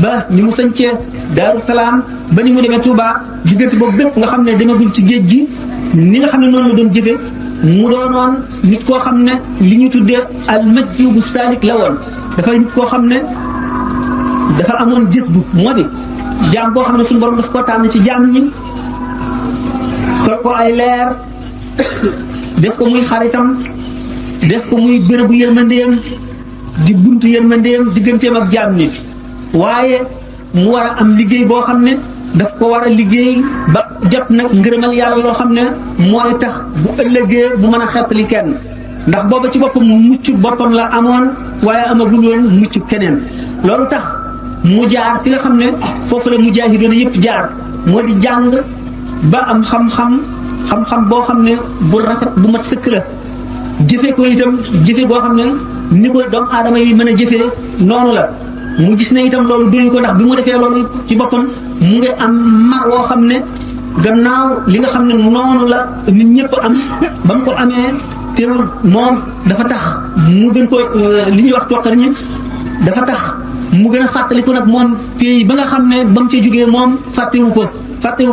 ba ni mu sañcee Daaru Salaam ba ni mu demee Touba diggante boobu bépp nga xam ne demagul ci géej gi ni nga xam ne noonu la doon jëfe mu doonoon nit koo xam ne li ñu tuddee al majzubu saalik la woon dafay nit koo xam ne dafa amoon gis bu moo di jaam boo xam ne suñu borom daf ko tànn ci jaam ñi sol ko ay leer def ko muy xaritam def ko muy bérébu yërmandeem di buntu yërmandeem digganteem ak jaam ñi waaye mu war a am liggéey boo xam ne daf ko war a liggéey ba jot nag ngërëmal yàlla loo xam ne mooy tax bu ëllëgee bu mën a xeppali kenn ndax booba ci boppam mucc boppam la amoon waaye amagul woon mucc keneen loolu tax mu jaar fi nga xam ne foofu la mujaahidoon yëpp jaar moo di jàng ba am xam-xam boo xam ne bu rafet bu mat sëkk la jëfe ko itam jëfe boo xam ne ni ko doomu aadama yi mën a jëfee noonu la mu gis ne itam loolu doyu ko ndax bi mu defee loolu ci boppam mu ngi am mar woo xam ne gannaaw li nga xam ne noonu la nit ñëpp am ba mu ko amee teewul moom dafa tax mu gën ko li ñuy wax toqal ñi dafa tax mu gën a fàttaliku nag moom pays ba nga xam ne ba mu ca jógee moom fàttewu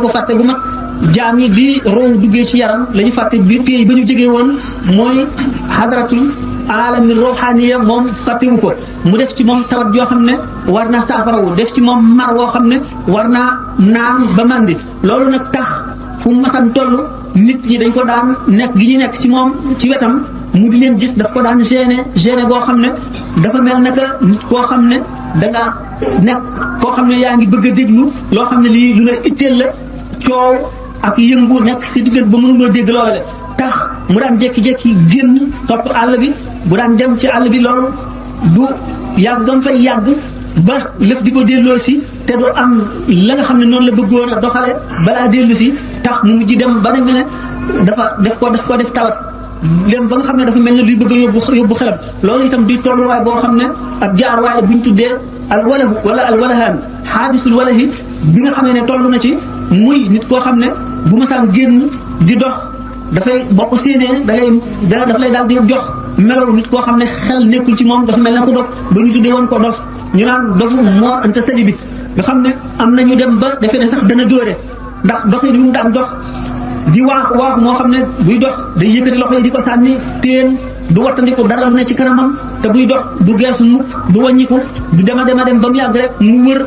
ko fàtte gu mag jaam yi bi roow duggee ci yaram la ñu fàtte bi pays ba ñu jógee woon mooy hadratul alami ruhaniya moom fàttewu ko mu def ci moom tawat yoo xam ne war naa saafarawu def ci moom mar woo xam ne war naa naan ba màndi loolu nag tax fu mu masan toll nit ñi dañ ko daan nekk gi ñu nekk ci moom ci wetam mu di leen gis daf ko daan gêné goo xam ne dafa mel naka nit koo xam ne danga nekk koo xam ne yaa ngi bëgg a déglu loo xam ne lii lu la itteel la coow ak yëngu nekk si diggante ba mënuloo dégg loole tax mu daan jékki-jékki génn topp àll bi bu daan dem ci àll bi loolu du yàgg gam fay yàgg ba lépp di ko delloo si te du am la nga xam ne noonu la bëggoon a doxale balaa dellu si tax mu mujj dem ba ne dafa def tawat léem ba nga xam ne dafa mel ne luy bëgg a yóbbu xelam loolu itam di tolluwaay boo xam ne ab jaar waaye buñ tuddee alwalahu wala alwalahaan xaadisul walahi bi nga xamee ne toll na ci muy nit koo xam ne bu masaan génn di dox dafay boo ko séenee dafa lay daal di jox melow nit koo xam ne xel nekkul ci moom dafa mel ne ku dof ba ñu tuddee woon ko dof ñu naan dofu Mor Anta Sali bi nga xam ne am na ñu dem ba defe ne sax dana dóore ndax doxee ni mu daan dox di waax moo xam ne buy dox day yëkkati loxo yi di ko sànni teen du wattandiku dara lu ne ci kanamam te buy dox du geesu mukk du wàññiku du dem ba mu yàgg rek mu wër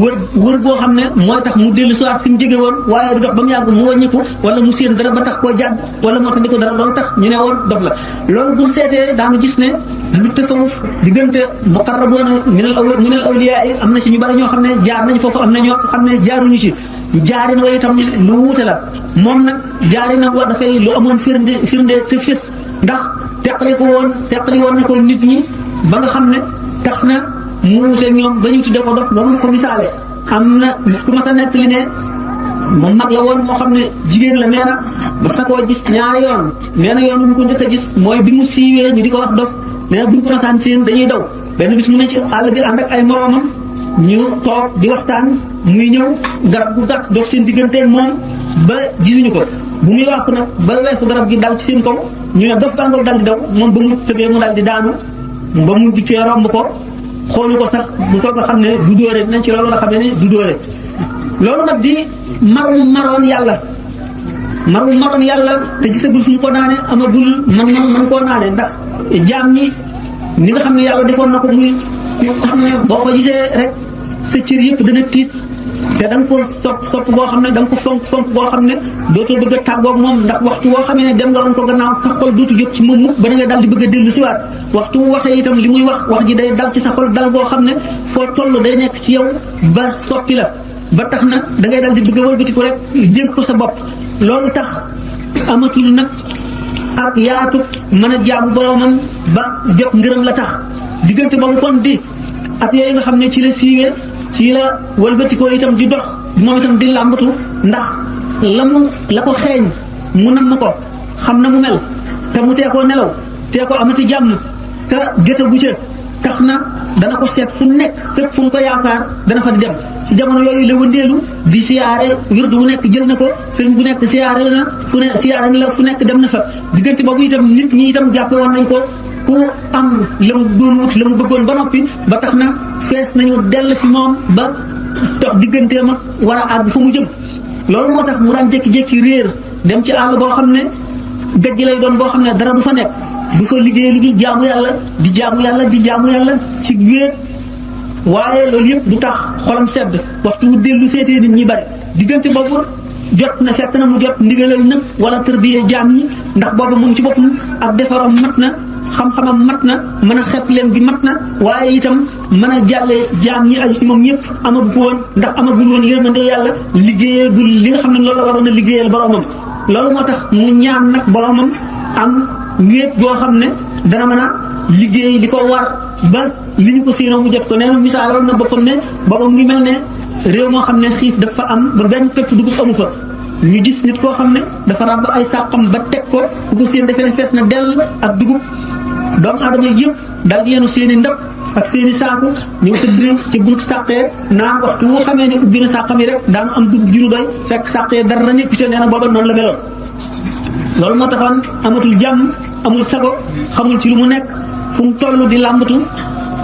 wër boo xam ne mooy tax mu dellu soit fi mu jóge woon waaye du dox ba mu yàgg mu wàññiku wala mu séen dara ba tax koo jàdd wala moo tax di ko dara loolu tax ñu ne woon dof la loolu bu seetee daanu gis ne lu tasawuf diggante muqarraboona minal awliyaa yi am na ci ñu bari ñoo xam ne jaar nañ foofu am na ñoo xam ne jaaruñu ci jaarin wa itam lu wuute la moom nag jaarinam wa dafay lu amoon firnde te fés ndax teqali woon na ko nit ñi ba nga xam ne tax na mu wuute ñoom ba ñu tudde ko dof loolu ko misaale am na ku ma sa nekk li ne moom mag la woon moo xam ne jigéen la nee na ba sa koo gis ñaari yoon nee na yoon mu ko njëkk a gis mooy bi mu siiwee ñu di ko wax dof nee na bu ñu ko masaan seen dañuy daw benn bis mu ne ci àll bi ànd ak ay moroomam ñu toog di waxtaan muy ñëw garab gu gàtt dox seen digganteeg moom ba gisuñu ko bu muy wax nag ba weesu garab gi dal ci seen kaw ñu ne dof bàngoor dal di daw moom ba mu tëbee mu dal di daanu ba mu dikkee romb ko xoolu ko sax bu soog a xam ne du dóore dinañ ci loolu la xam ne du dóore loolu nag di maroon yàlla te gisagul fu mu ko naane amagul man koo naane ndax jaam ñi ni nga xam ne yàlla defoon na ko muy xam ne boo ko gisee rek sa cër yëpp dana tiit te da nga ko sopp boo xam ne da nga ko fonk boo xam ne dootoo bëgg a tàggoog moom ndax waxtu woo xamee ne dem nga woon ko gannaaw sa xol dootu jóg ci moom mukk ba da nga dal di bëgg a dellu siwaat waxtu waxee itam li muy wax ji day dal ci sa xol dal boo xam ne foo toll day nekk ci yow ba soppi la ba tax na da ngay dal di bëgg a wëlbatiku rek dénk ko sa bopp loolu tax amatul nag ak yaatu mën a jaamu boromam ba jot ngërëm la tax diggante boobu kon di at yooyu nga xam ne ci la siiwee ci la wëlbatikoo itam di dox moom itam di làmbatu ndax la ko xeeñ mu nam ko xam na mu mel te mu tee koo nelaw tee ko amati jàmm te gëtagu ca tax na dana ko seet fu nekk fépp fu mu ko yaakaar dana fa di dem ci jamono yooyu la wëndeelu di siyaare wirdu bu nekk jël na ko sëriñ bu nekk siyaare na fu nekk dem na fa diggante boobu itam nit ñi itam jàppe woon nañ ko ku am la mu doon wut la mu bëggoon ba noppi ba tax na fees nañu dell fi moom ba dox digganteem ak war a àgg fu mu jëm loolu moo tax mu daan jékki-jékki réer dem ci àll boo xam ne gajj lay doon boo xam ne dara du fa nekk du fa liggéey lu dul jaamu yàlla ci wéet waaye loolu yëpp du tax xolam sedd waxtu wu dellu seetee nit ñi bari diggante boobu jot na fekk na mu jot ndigalal nag wala tërbiye jaam ñi ndax boobu moom ci boppam ak defaram mat na xam-xamam mat na mën a xet leen gi mat na waaye itam mën a jàlle jaam ñi aju ci moom ñëpp amagu ko woon ndax amagul woon yërmande yàlla liggéeyagul li nga xam ne loolu la waroon a liggéeyal boromam loolu moo tax mu ñaan nag boromam am wéet boo xam ne dana mën a liggéey li ko war ba li ñu ko séenoo mu jot ko nee na misaaloon na boppam ne boppam ngi mel ne réew moo xam ne xiif dafa am ba benn pepp dugub amu fa ñu gis nit koo xam ne dafa ràbb ay sàqam ba teg ko ku ko seen defee ne fees na dell ak dugub doomu aadama yëpp daal di yenu seen i ndab ak seen i saaku ñu tëdd ci bunt sàqee naan waxtu woo xamee ne ubbi na sàqam yi rek daanu am dugub ju ñu doy fekk sàqee dara nekk ci nee na booba noonu la meloon loolu moo taxoon amatul jàmm amul sago xamul ci lu mu nekk fu mu toll di làmbatu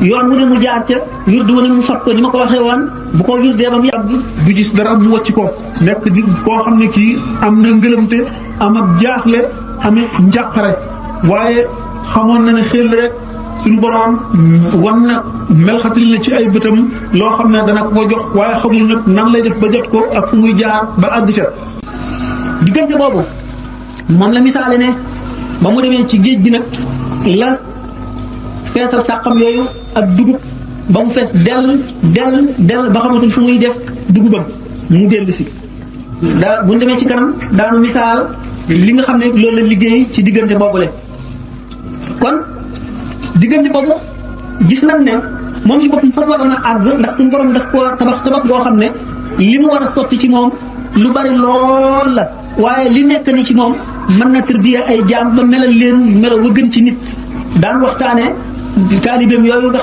yoon wu ne mu jaar ca wirdu wu ne mu sot ko ni ma ko waxee woon bu ko wirdee ba mu yàgg du gis dara mu wàcc ko nekk di koo xam ne kii am na ngëlëmte am ak jaaxle amee njàqare waaye xamoon na ne xel rek suñu borom wan na melxatil na ci ay bëtam loo xam ne dana ko jox waaye xamul nag nan lay def ba jot ko ak fu muy jaar ba àgg ca diggante boobu moom la misaale ne ba mu demee ci géej gi nag la feesal sàqam yooyu ak dugub ba mu fees dell ba xamatul fu muy def dugubam mu dellu si bu ñu demee ci kanam daanu misaal li nga xam ne loolu la liggéey ci diggante boobule kon diggante boobu gis nañ ne moom ci boppam foofu waroon a àgg ndax suñu borom daf koo tabax boo xam ne li mu war a sotti ci moom lu bari lool la waaye li nekk ni ci moom mën na tërbiya ay jaam ba melal leen melo wa gën ci nit daan waxtaane taalibeem yooyu nga